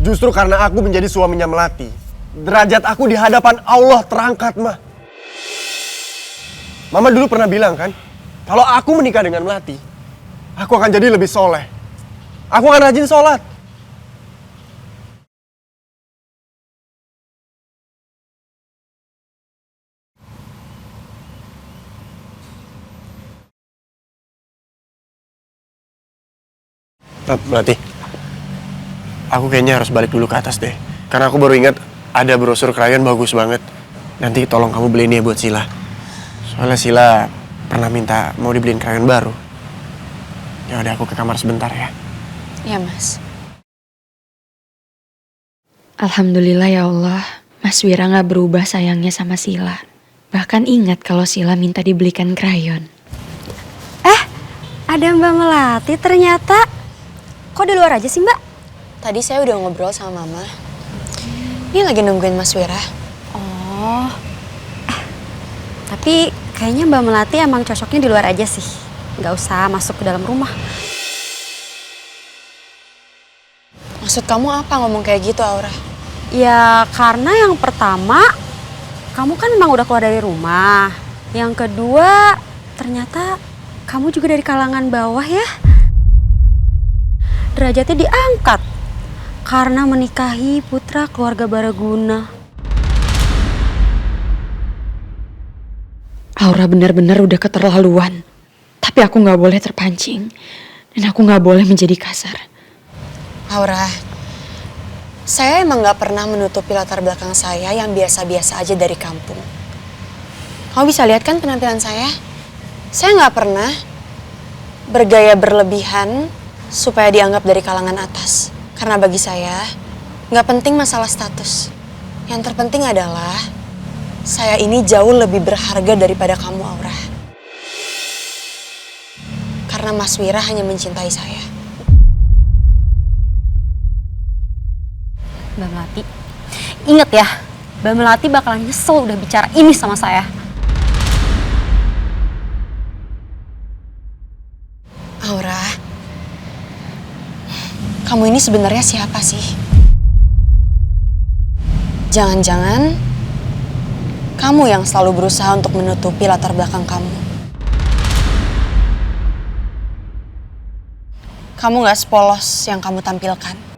justru karena aku menjadi suaminya Melati, derajat aku di hadapan Allah terangkat, Ma. Mama dulu pernah bilang kan, kalau aku menikah dengan Melati, aku akan jadi lebih soleh. Aku akan rajin sholat. Melati, aku kayaknya harus balik dulu ke atas deh. Karena aku baru ingat ada brosur krayon bagus banget. Nanti tolong kamu beliin ya buat Sila. Soalnya Sila pernah minta mau dibeliin krayon baru. Ya udah, aku ke kamar sebentar ya. Iya, Mas. Alhamdulillah ya Allah, Mas Wira nggak berubah sayangnya sama Sila. Bahkan ingat kalau Sila minta dibelikan krayon. Ada Mbak Melati ternyata. Kok di luar aja sih, Mbak? Tadi saya udah ngobrol sama Mama. Ini lagi nungguin Mas Wira. Oh. Tapi kayaknya Mbak Melati emang cocoknya di luar aja sih. Nggak usah masuk ke dalam rumah. Maksud kamu apa ngomong kayak gitu, Aura? Ya karena yang pertama, kamu kan emang udah keluar dari rumah. Yang kedua, ternyata kamu juga dari kalangan bawah ya. Derajatnya diangkat karena menikahi putra keluarga Baraguna. Aura benar-benar udah keterlaluan. Tapi aku nggak boleh terpancing. Dan aku nggak boleh menjadi kasar. Aura, saya emang nggak pernah menutupi latar belakang saya yang biasa-biasa aja dari kampung. Kamu bisa lihat kan penampilan saya? Saya nggak pernah bergaya berlebihan supaya dianggap dari kalangan atas. Karena bagi saya, nggak penting masalah status. Yang terpenting adalah saya ini jauh lebih berharga daripada kamu, Aura. Karena Mas Wira hanya mencintai saya. Mbak Melati, inget ya, Mbak Melati bakalan nyesel udah bicara ini sama saya. Aura, kamu ini sebenarnya siapa sih? Jangan-jangan kamu yang selalu berusaha untuk menutupi latar belakang kamu. Kamu gak sepolos yang kamu tampilkan.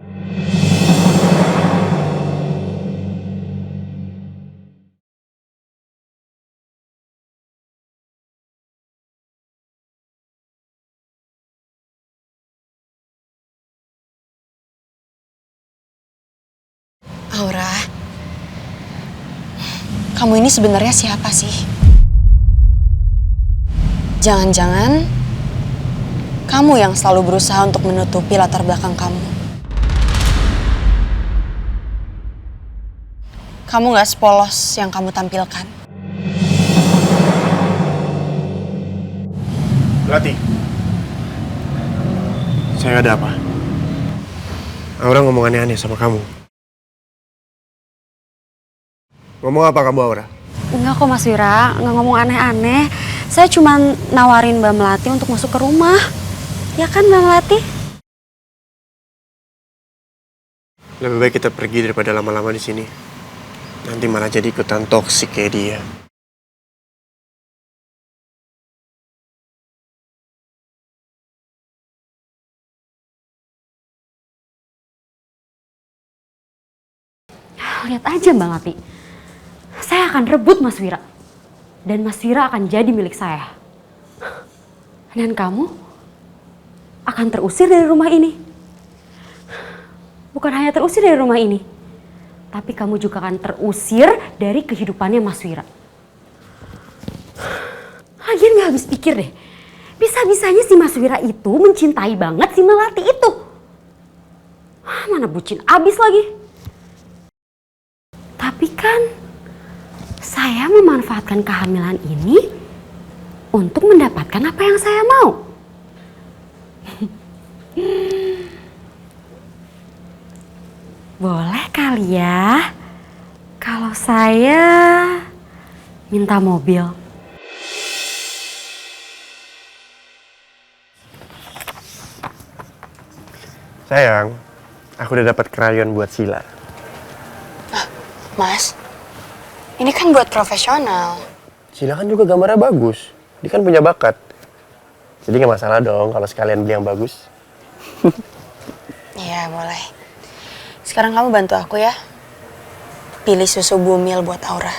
Aura, kamu ini sebenarnya siapa sih? Jangan-jangan kamu yang selalu berusaha untuk menutupi latar belakang kamu. Kamu gak sepolos yang kamu tampilkan. Melati, saya ada apa? Aura ngomong aneh-aneh sama kamu. Ngomong apa kamu, Aura? Enggak kok Mas Wira, nggak ngomong aneh-aneh. Saya cuma nawarin Mbak Melati untuk masuk ke rumah. Ya kan Mbak Melati? Lebih baik kita pergi daripada lama-lama di sini. Nanti malah jadi ikutan toksik kayak dia. Lihat aja Mbak Melati. Saya akan rebut Mas Wira. Dan Mas Wira akan jadi milik saya. Dan kamu akan terusir dari rumah ini. Bukan hanya terusir dari rumah ini, tapi kamu juga akan terusir dari kehidupannya Mas Wira. Lagian gak habis pikir deh. Bisa-bisanya si Mas Wira itu mencintai banget si Melati itu. Mana bucin abis lagi. Tapi kan saya memanfaatkan kehamilan ini untuk mendapatkan apa yang saya mau. Boleh kali ya kalau saya minta mobil. Sayang, aku udah dapat krayon buat Sila. Mas, ini kan buat profesional. Sila kan juga gambarnya bagus. Dia kan punya bakat. Jadi nggak masalah dong kalau sekalian beli yang bagus. Iya, boleh. Sekarang kamu bantu aku ya. Pilih susu Bumil buat Aura.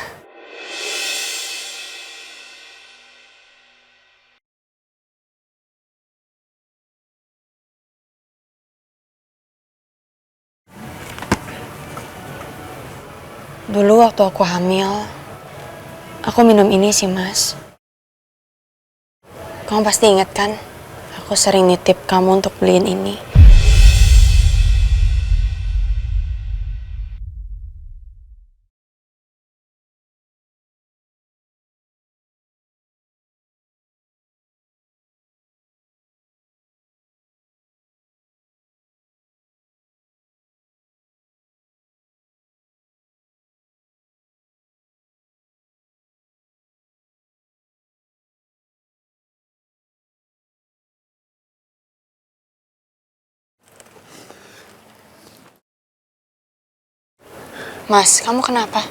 Dulu waktu aku hamil, aku minum ini sih, Mas. Kamu pasti ingat kan? Aku sering nitip kamu untuk beliin ini. Mas, kamu kenapa?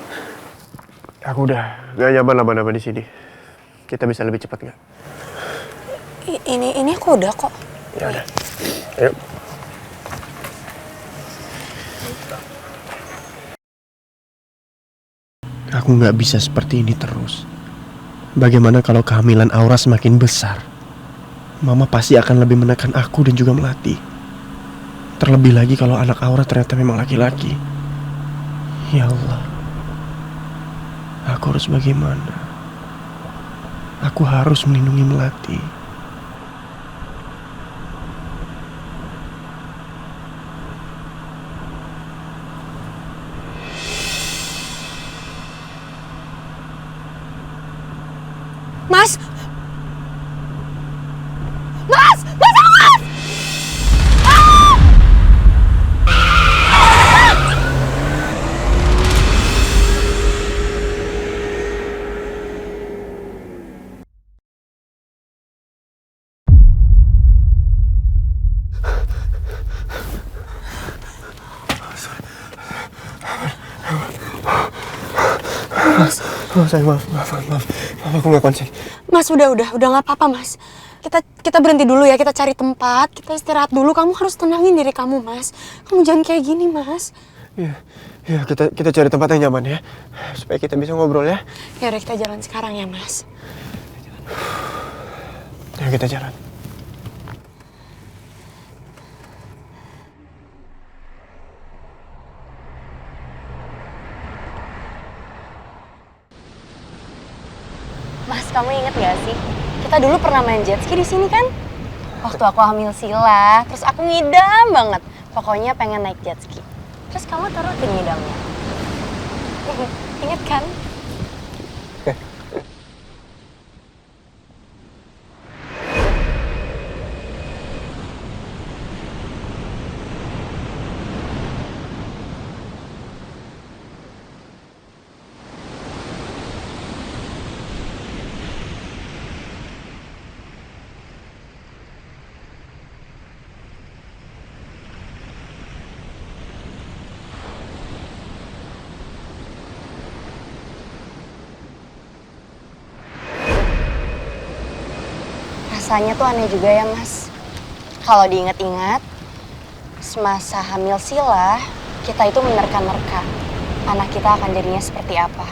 Aku udah gak nyaman lama-lama di sini. Kita bisa lebih cepat nggak? Ini aku udah kok. Ya udah. Ayo. Aku nggak bisa seperti ini terus. Bagaimana kalau kehamilan Aura semakin besar? Mama pasti akan lebih menekan aku dan juga Melati. Terlebih lagi kalau anak Aura ternyata memang laki-laki. Ya Allah, aku harus bagaimana? Aku harus melindungi Melati. Mas! Mas! Mas, awas! Ah! Mas. Oh, sayang, maaf. Aku nggak konsen. Mas, udah nggak apa-apa, Mas. Kita berhenti dulu ya, kita cari tempat, kita istirahat dulu. Kamu harus tenangin diri kamu, Mas. Kamu jangan kayak gini, Mas. Iya, kita cari tempat yang nyaman ya, supaya kita bisa ngobrol ya. Ya udah, kita jalan sekarang ya, Mas. Ayo kita jalan. Mas, kamu inget gak sih? Kita dulu pernah main jet ski di sini kan? Waktu aku hamil Sila, terus aku ngidam banget. Pokoknya pengen naik jet ski. Terus kamu turutin ngidamnya. Ingat kan? Rasanya tuh aneh juga ya, Mas. Kalau diingat-ingat, semasa hamil Sila, kita itu menerka-nerka anak kita akan jadinya seperti apa.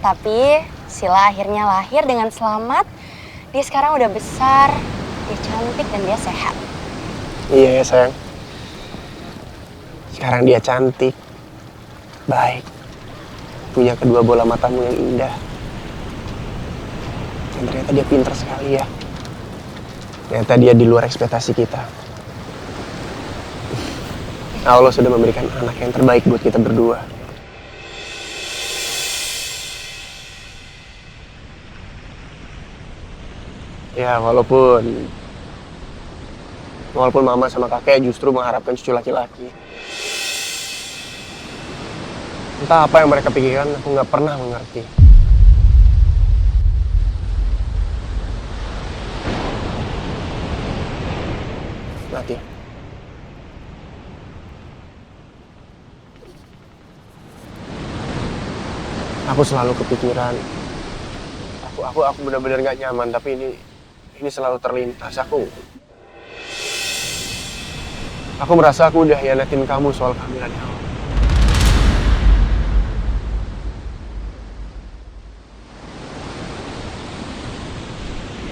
Tapi Sila akhirnya lahir dengan selamat. Dia sekarang udah besar, dia cantik dan dia sehat. Iya ya sayang. Sekarang dia cantik, baik, punya kedua bola matamu yang indah. Dan ternyata dia pintar sekali ya. Ternyata dia di luar ekspektasi kita. Allah sudah memberikan anak yang terbaik buat kita berdua. Ya walaupun mama sama kakek justru mengharapkan cucu laki-laki. Entah apa yang mereka pikirkan, aku nggak pernah mengerti. Mati. Aku selalu kepikiran. Aku benar-benar nggak nyaman, tapi ini selalu terlintas. Aku merasa aku udah hianatin kamu soal kehamilan kamu.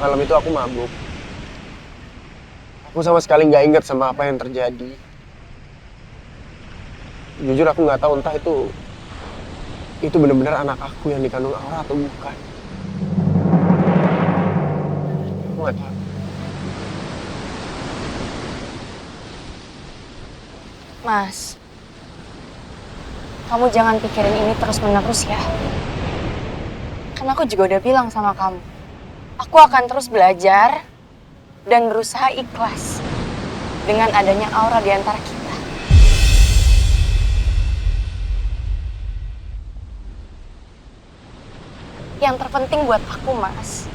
Malam itu aku mabuk. Aku sama sekali nggak ingat sama apa yang terjadi. Jujur aku nggak tahu entah itu benar-benar anak aku yang dikandung Aura atau bukan. Aku nggak tahu. Mas, kamu jangan pikirin ini terus-menerus ya. Karena aku juga udah bilang sama kamu, aku akan terus belajar dan berusaha ikhlas dengan adanya Aura di antara kita. Yang terpenting buat aku, Mas,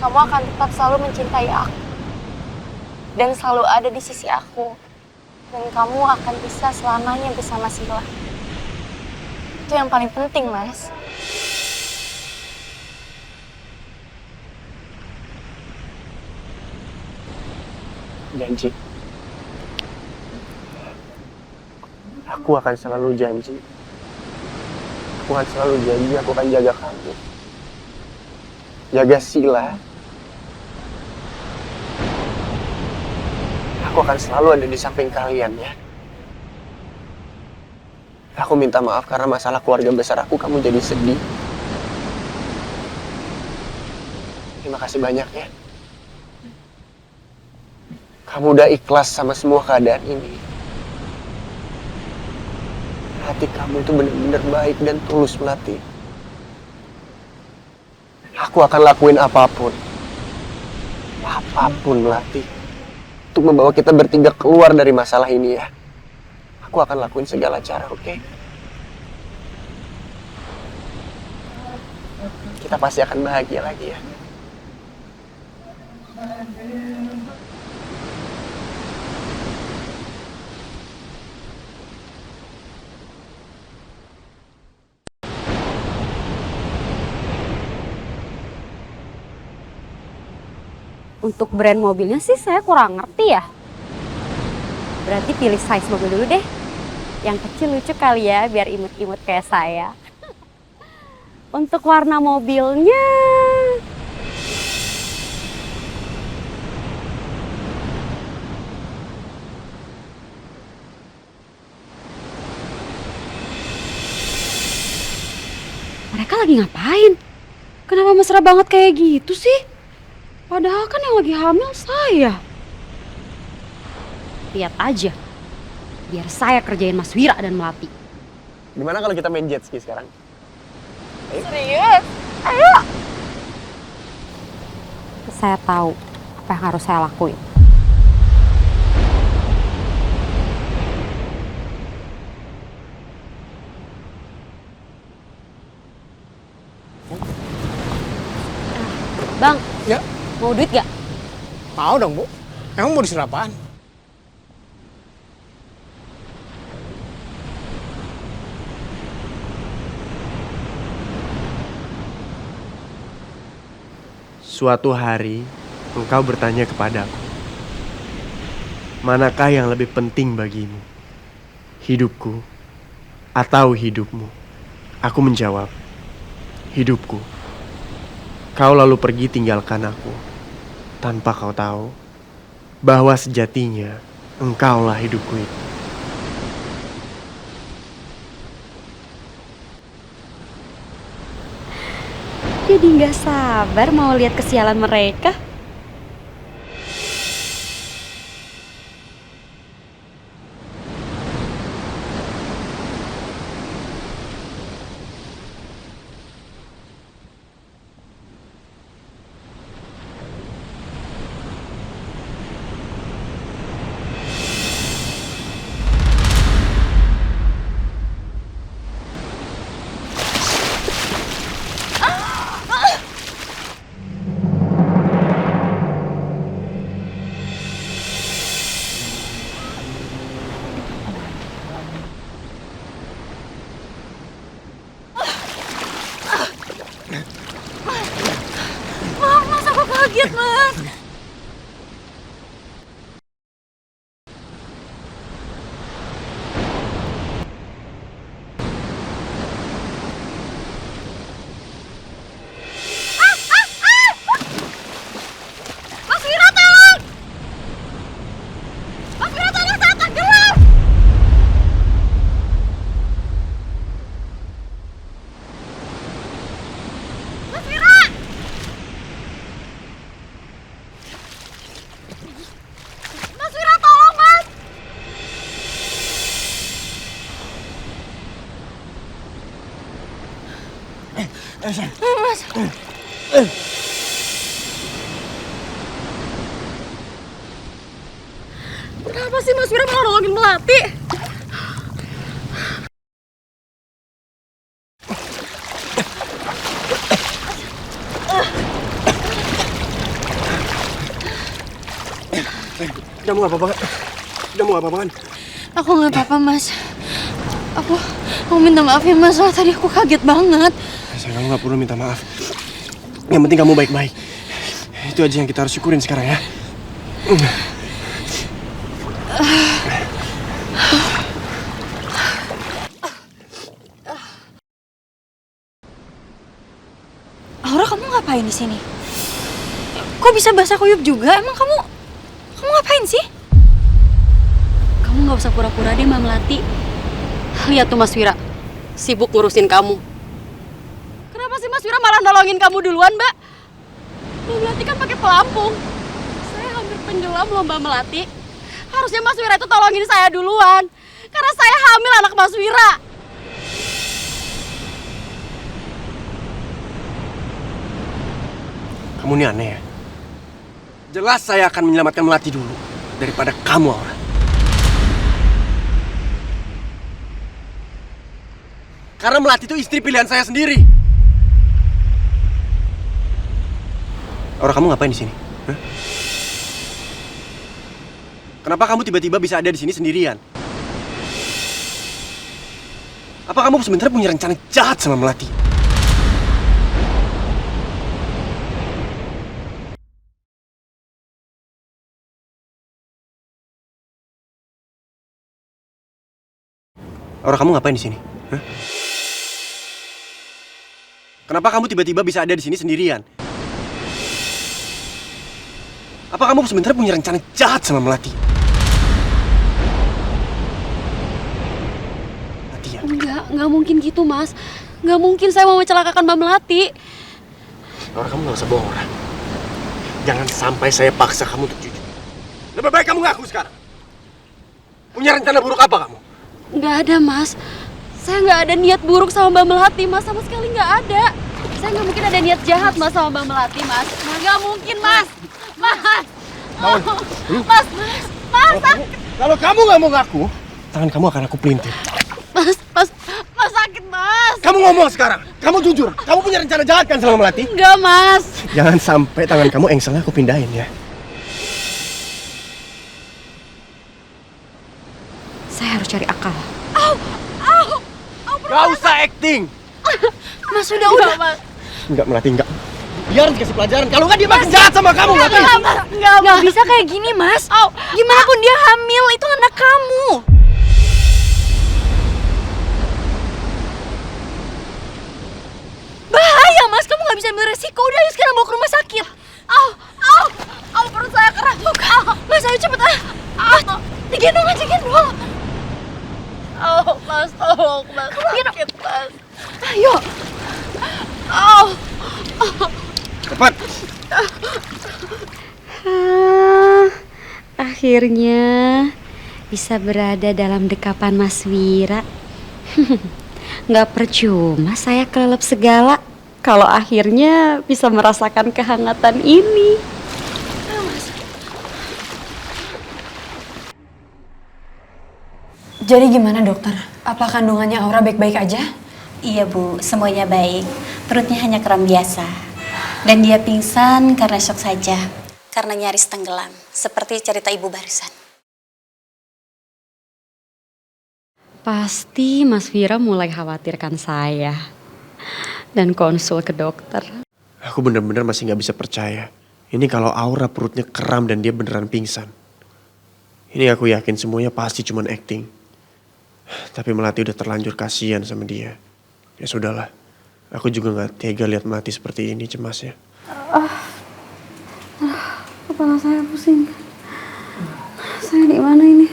kamu akan tetap selalu mencintai aku dan selalu ada di sisi aku. Dan kamu akan bisa selamanya bersama Sila. Itu yang paling penting, Mas. Janji. Aku akan selalu janji. Aku akan selalu janji, aku akan jaga kamu. Jaga Sila. Aku akan selalu ada di samping kalian ya. Aku minta maaf karena masalah keluarga besar aku kamu jadi sedih. Terima kasih banyak ya. Kamu udah ikhlas sama semua keadaan ini. Hati kamu itu benar-benar baik dan tulus, Melati. Aku akan lakuin apapun. Apapun, Melati. Untuk membawa kita bertiga keluar dari masalah ini ya. Aku akan lakuin segala cara, oke? Kita pasti akan bahagia lagi ya. Untuk brand mobilnya sih saya kurang ngerti ya. Berarti pilih size mobil dulu deh. Yang kecil lucu kali ya, biar imut-imut kayak saya. Untuk warna mobilnya... Mereka lagi ngapain? Kenapa mesra banget kayak gitu sih? Padahal kan yang lagi hamil saya. Lihat aja, biar saya kerjain Mas Wira dan Melati. Gimana kalau kita main jet ski sekarang? Serius? Ayo! Saya tahu apa yang harus saya lakuin. Bang, ya, mau duit gak? mau dong Bu. Emang mau disuruh apaan? Suatu hari, engkau bertanya kepadaku, manakah yang lebih penting bagimu? Hidupku atau hidupmu? Aku menjawab, hidupku. Kau lalu pergi tinggalkan aku, tanpa kau tahu bahwa sejatinya engkaulah hidupku itu. Jadi nggak sabar mau lihat kesialan mereka. Maaf Mas, aku kaget Mas. Mas Wira tolong! Mas Wira tolong, saya tenggelam! Mas Wira! Mas Wira tolong Mas! Mas. Kenapa sih Mas Wira malah nolongin Melati? Kamu gak apa-apa kan? Kamu gak apa-apa kan? Aku nggak apa-apa Mas. Aku minta maaf ya Mas, soalnya tadi aku kaget banget. Sayang, kamu gak perlu minta maaf. Yang penting kamu baik-baik. Itu aja yang kita harus syukurin sekarang ya. Aura, kamu ngapain di sini? Kok bisa basah kuyup juga? Emang kamu ngapain sih? Kamu nggak usah pura-pura deh, Mbak Melati. Lihat tuh Mas Wira, sibuk ngurusin kamu. Kenapa sih Mas Wira malah nolongin kamu duluan, Mbak? Mbak Melati kan pakai pelampung. Saya hampir tenggelam loh, Mbak Melati. Harusnya Mas Wira itu tolongin saya duluan. Karena saya hamil anak Mas Wira. Kamu ini aneh ya. Jelas saya akan menyelamatkan Melati dulu daripada kamu, Aura. Karena Melati itu istri pilihan saya sendiri. Aura, kamu ngapain di sini? Hah? Kenapa kamu tiba-tiba bisa ada di sini sendirian? Apa kamu sebenarnya punya rencana jahat sama Melati? Aura, kamu ngapain di sini? Hah? Kenapa kamu tiba-tiba bisa ada di sini sendirian? Apa kamu sebenarnya punya rencana jahat sama Melati? Enggak mungkin gitu, Mas. Enggak mungkin saya mau mencelakakan Mbak Melati. Aura, kamu gak usah bohong, Aura. Jangan sampai saya paksa kamu untuk jujur. Lebih baik kamu ngaku sekarang. Punya rencana buruk apa kamu? Enggak ada, Mas. Saya nggak ada niat buruk sama Mbak Melati, Mas. Sama sekali nggak ada. Saya nggak mungkin ada niat jahat, Mas, sama Mbak Melati, Mas. Nggak mungkin, Mas. Mas. Mas. Kalau kamu nggak mau ngaku, tangan kamu akan aku pelintir. Mas sakit, Mas. Kamu ngomong sekarang. Kamu jujur. Kamu punya rencana jahat kan sama Melati? Enggak, Mas. Jangan sampai tangan kamu engselnya aku pindahin ya. Saya harus cari akal. Gak usah acting. Mas, udah. Mas. Enggak, Melati, enggak. Biar dikasih pelajaran. Kalau enggak dia makin jahat sama kamu, Melati. Nggak bisa kayak gini, Mas. Gimana pun dia hamil, itu anak kamu. Bahaya, Mas. Kamu nggak bisa ambil resiko. Udah, ayo sekarang bawa ke rumah sakit. Perut saya keras. Mas, ayo cepet. Digendong aja, gendong. Mas, sakit, Mas. Ayo. Cepat. Akhirnya bisa berada dalam dekapan Mas Wira. Nggak percuma saya kelelep segala kalau akhirnya bisa merasakan kehangatan ini. Jadi gimana, dokter? Apa kandungannya Aura baik-baik aja? Iya, Bu, semuanya baik. Perutnya hanya kram biasa. Dan dia pingsan karena shock saja. Karena nyaris tenggelam, seperti cerita Ibu barusan. Pasti Mas Wira mulai khawatirkan saya dan konsul ke dokter. Aku bener-bener masih nggak bisa percaya. Ini kalau Aura perutnya kram dan dia beneran pingsan. Ini aku yakin semuanya pasti cuman acting. Tapi Melati udah terlanjur kasihan sama dia. Ya sudahlah. Aku juga nggak tega lihat Melati seperti ini cemasnya. Kepala saya pusing. Saya di mana ini?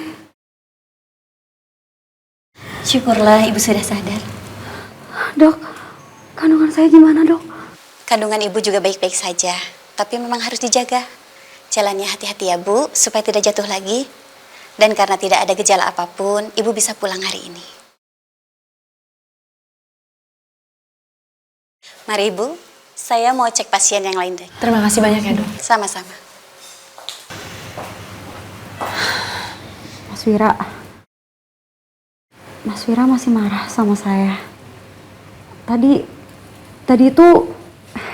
Syukurlah Ibu sudah sadar. Dok, kandungan saya gimana, Dok? Kandungan Ibu juga baik-baik saja. Tapi memang harus dijaga. Jalannya hati-hati ya, Bu, supaya tidak jatuh lagi. Dan karena tidak ada gejala apapun, Ibu bisa pulang hari ini. Mari Ibu, saya mau cek pasien yang lain deh. Terima kasih banyak ya, Dok. Sama-sama. Mas Wira masih marah sama saya. Tadi itu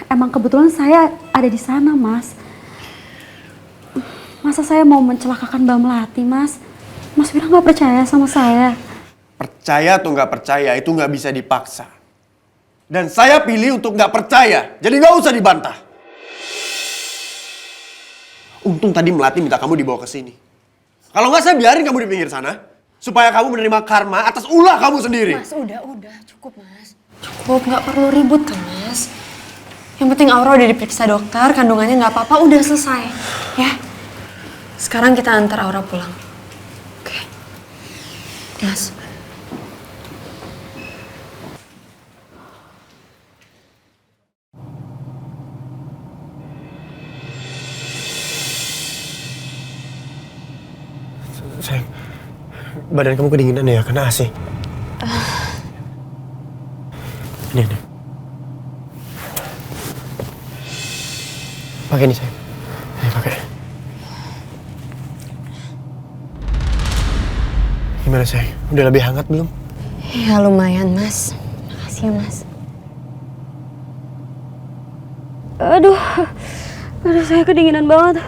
emang kebetulan saya ada di sana, Mas. Masa saya mau mencelakakan Mbak Melati, Mas? Mas Wira nggak percaya sama saya. Percaya atau nggak percaya itu nggak bisa dipaksa. Dan saya pilih untuk nggak percaya. Jadi nggak usah dibantah. Untung tadi Melati minta kamu dibawa ke sini. Kalau nggak saya biarin kamu di pinggir sana. Supaya kamu menerima karma atas ulah kamu sendiri. Mas, udah. Cukup, Mas. Cukup, nggak perlu ribut kan, Mas. Yang penting Aura udah diperiksa dokter, kandungannya nggak apa-apa, udah selesai. Ya. Sekarang kita antar Aura pulang. Oke. Mas. Sayang, badan kamu kedinginan ya kena AC. Ini. Pakai ini, sayang. Ini pakai. Gimana, sayang? Udah lebih hangat belum? Ya lumayan, Mas. Makasih ya, Mas. Aduh, saya kedinginan banget.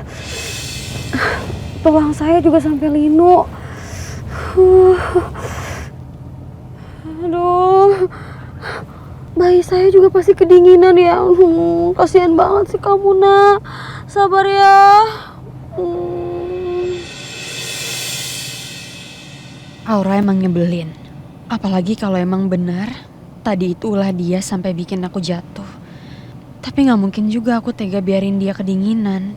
Tulang saya juga sampai linu. Aduh, bayi saya juga pasti kedinginan ya. Kasihan banget sih kamu, Nak. Sabar ya. Aura emang nyebelin. Apalagi kalau emang benar, tadi itu ulah dia sampai bikin aku jatuh. Tapi gak mungkin juga aku tega biarin dia kedinginan.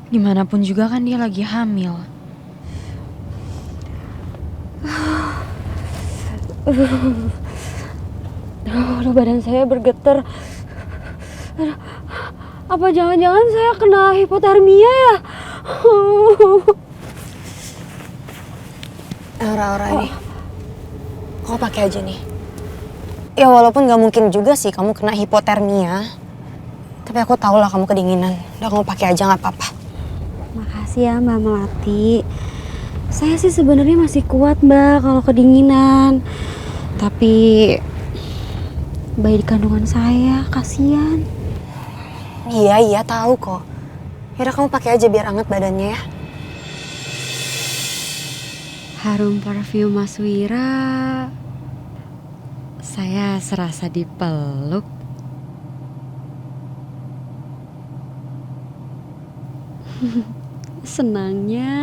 Gimana pun juga kan dia lagi hamil. Aduh, badan saya bergetar. Apa jangan-jangan saya kena hipotermia ya? Aura-aura ini, kau pakai aja nih. Ya walaupun gak mungkin juga sih kamu kena hipotermia, tapi aku tau lah kamu kedinginan. Udah kamu pakai aja nggak apa-apa. Makasih ya Mbak Melati. Saya sih sebenarnya masih kuat Mbak kalau kedinginan. Tapi bayi di kandungan saya kasihan. Iya tahu kok. Yaudah kamu pakai aja biar anget badannya ya. Harum parfum Mas Wira. Saya serasa dipeluk. Senangnya.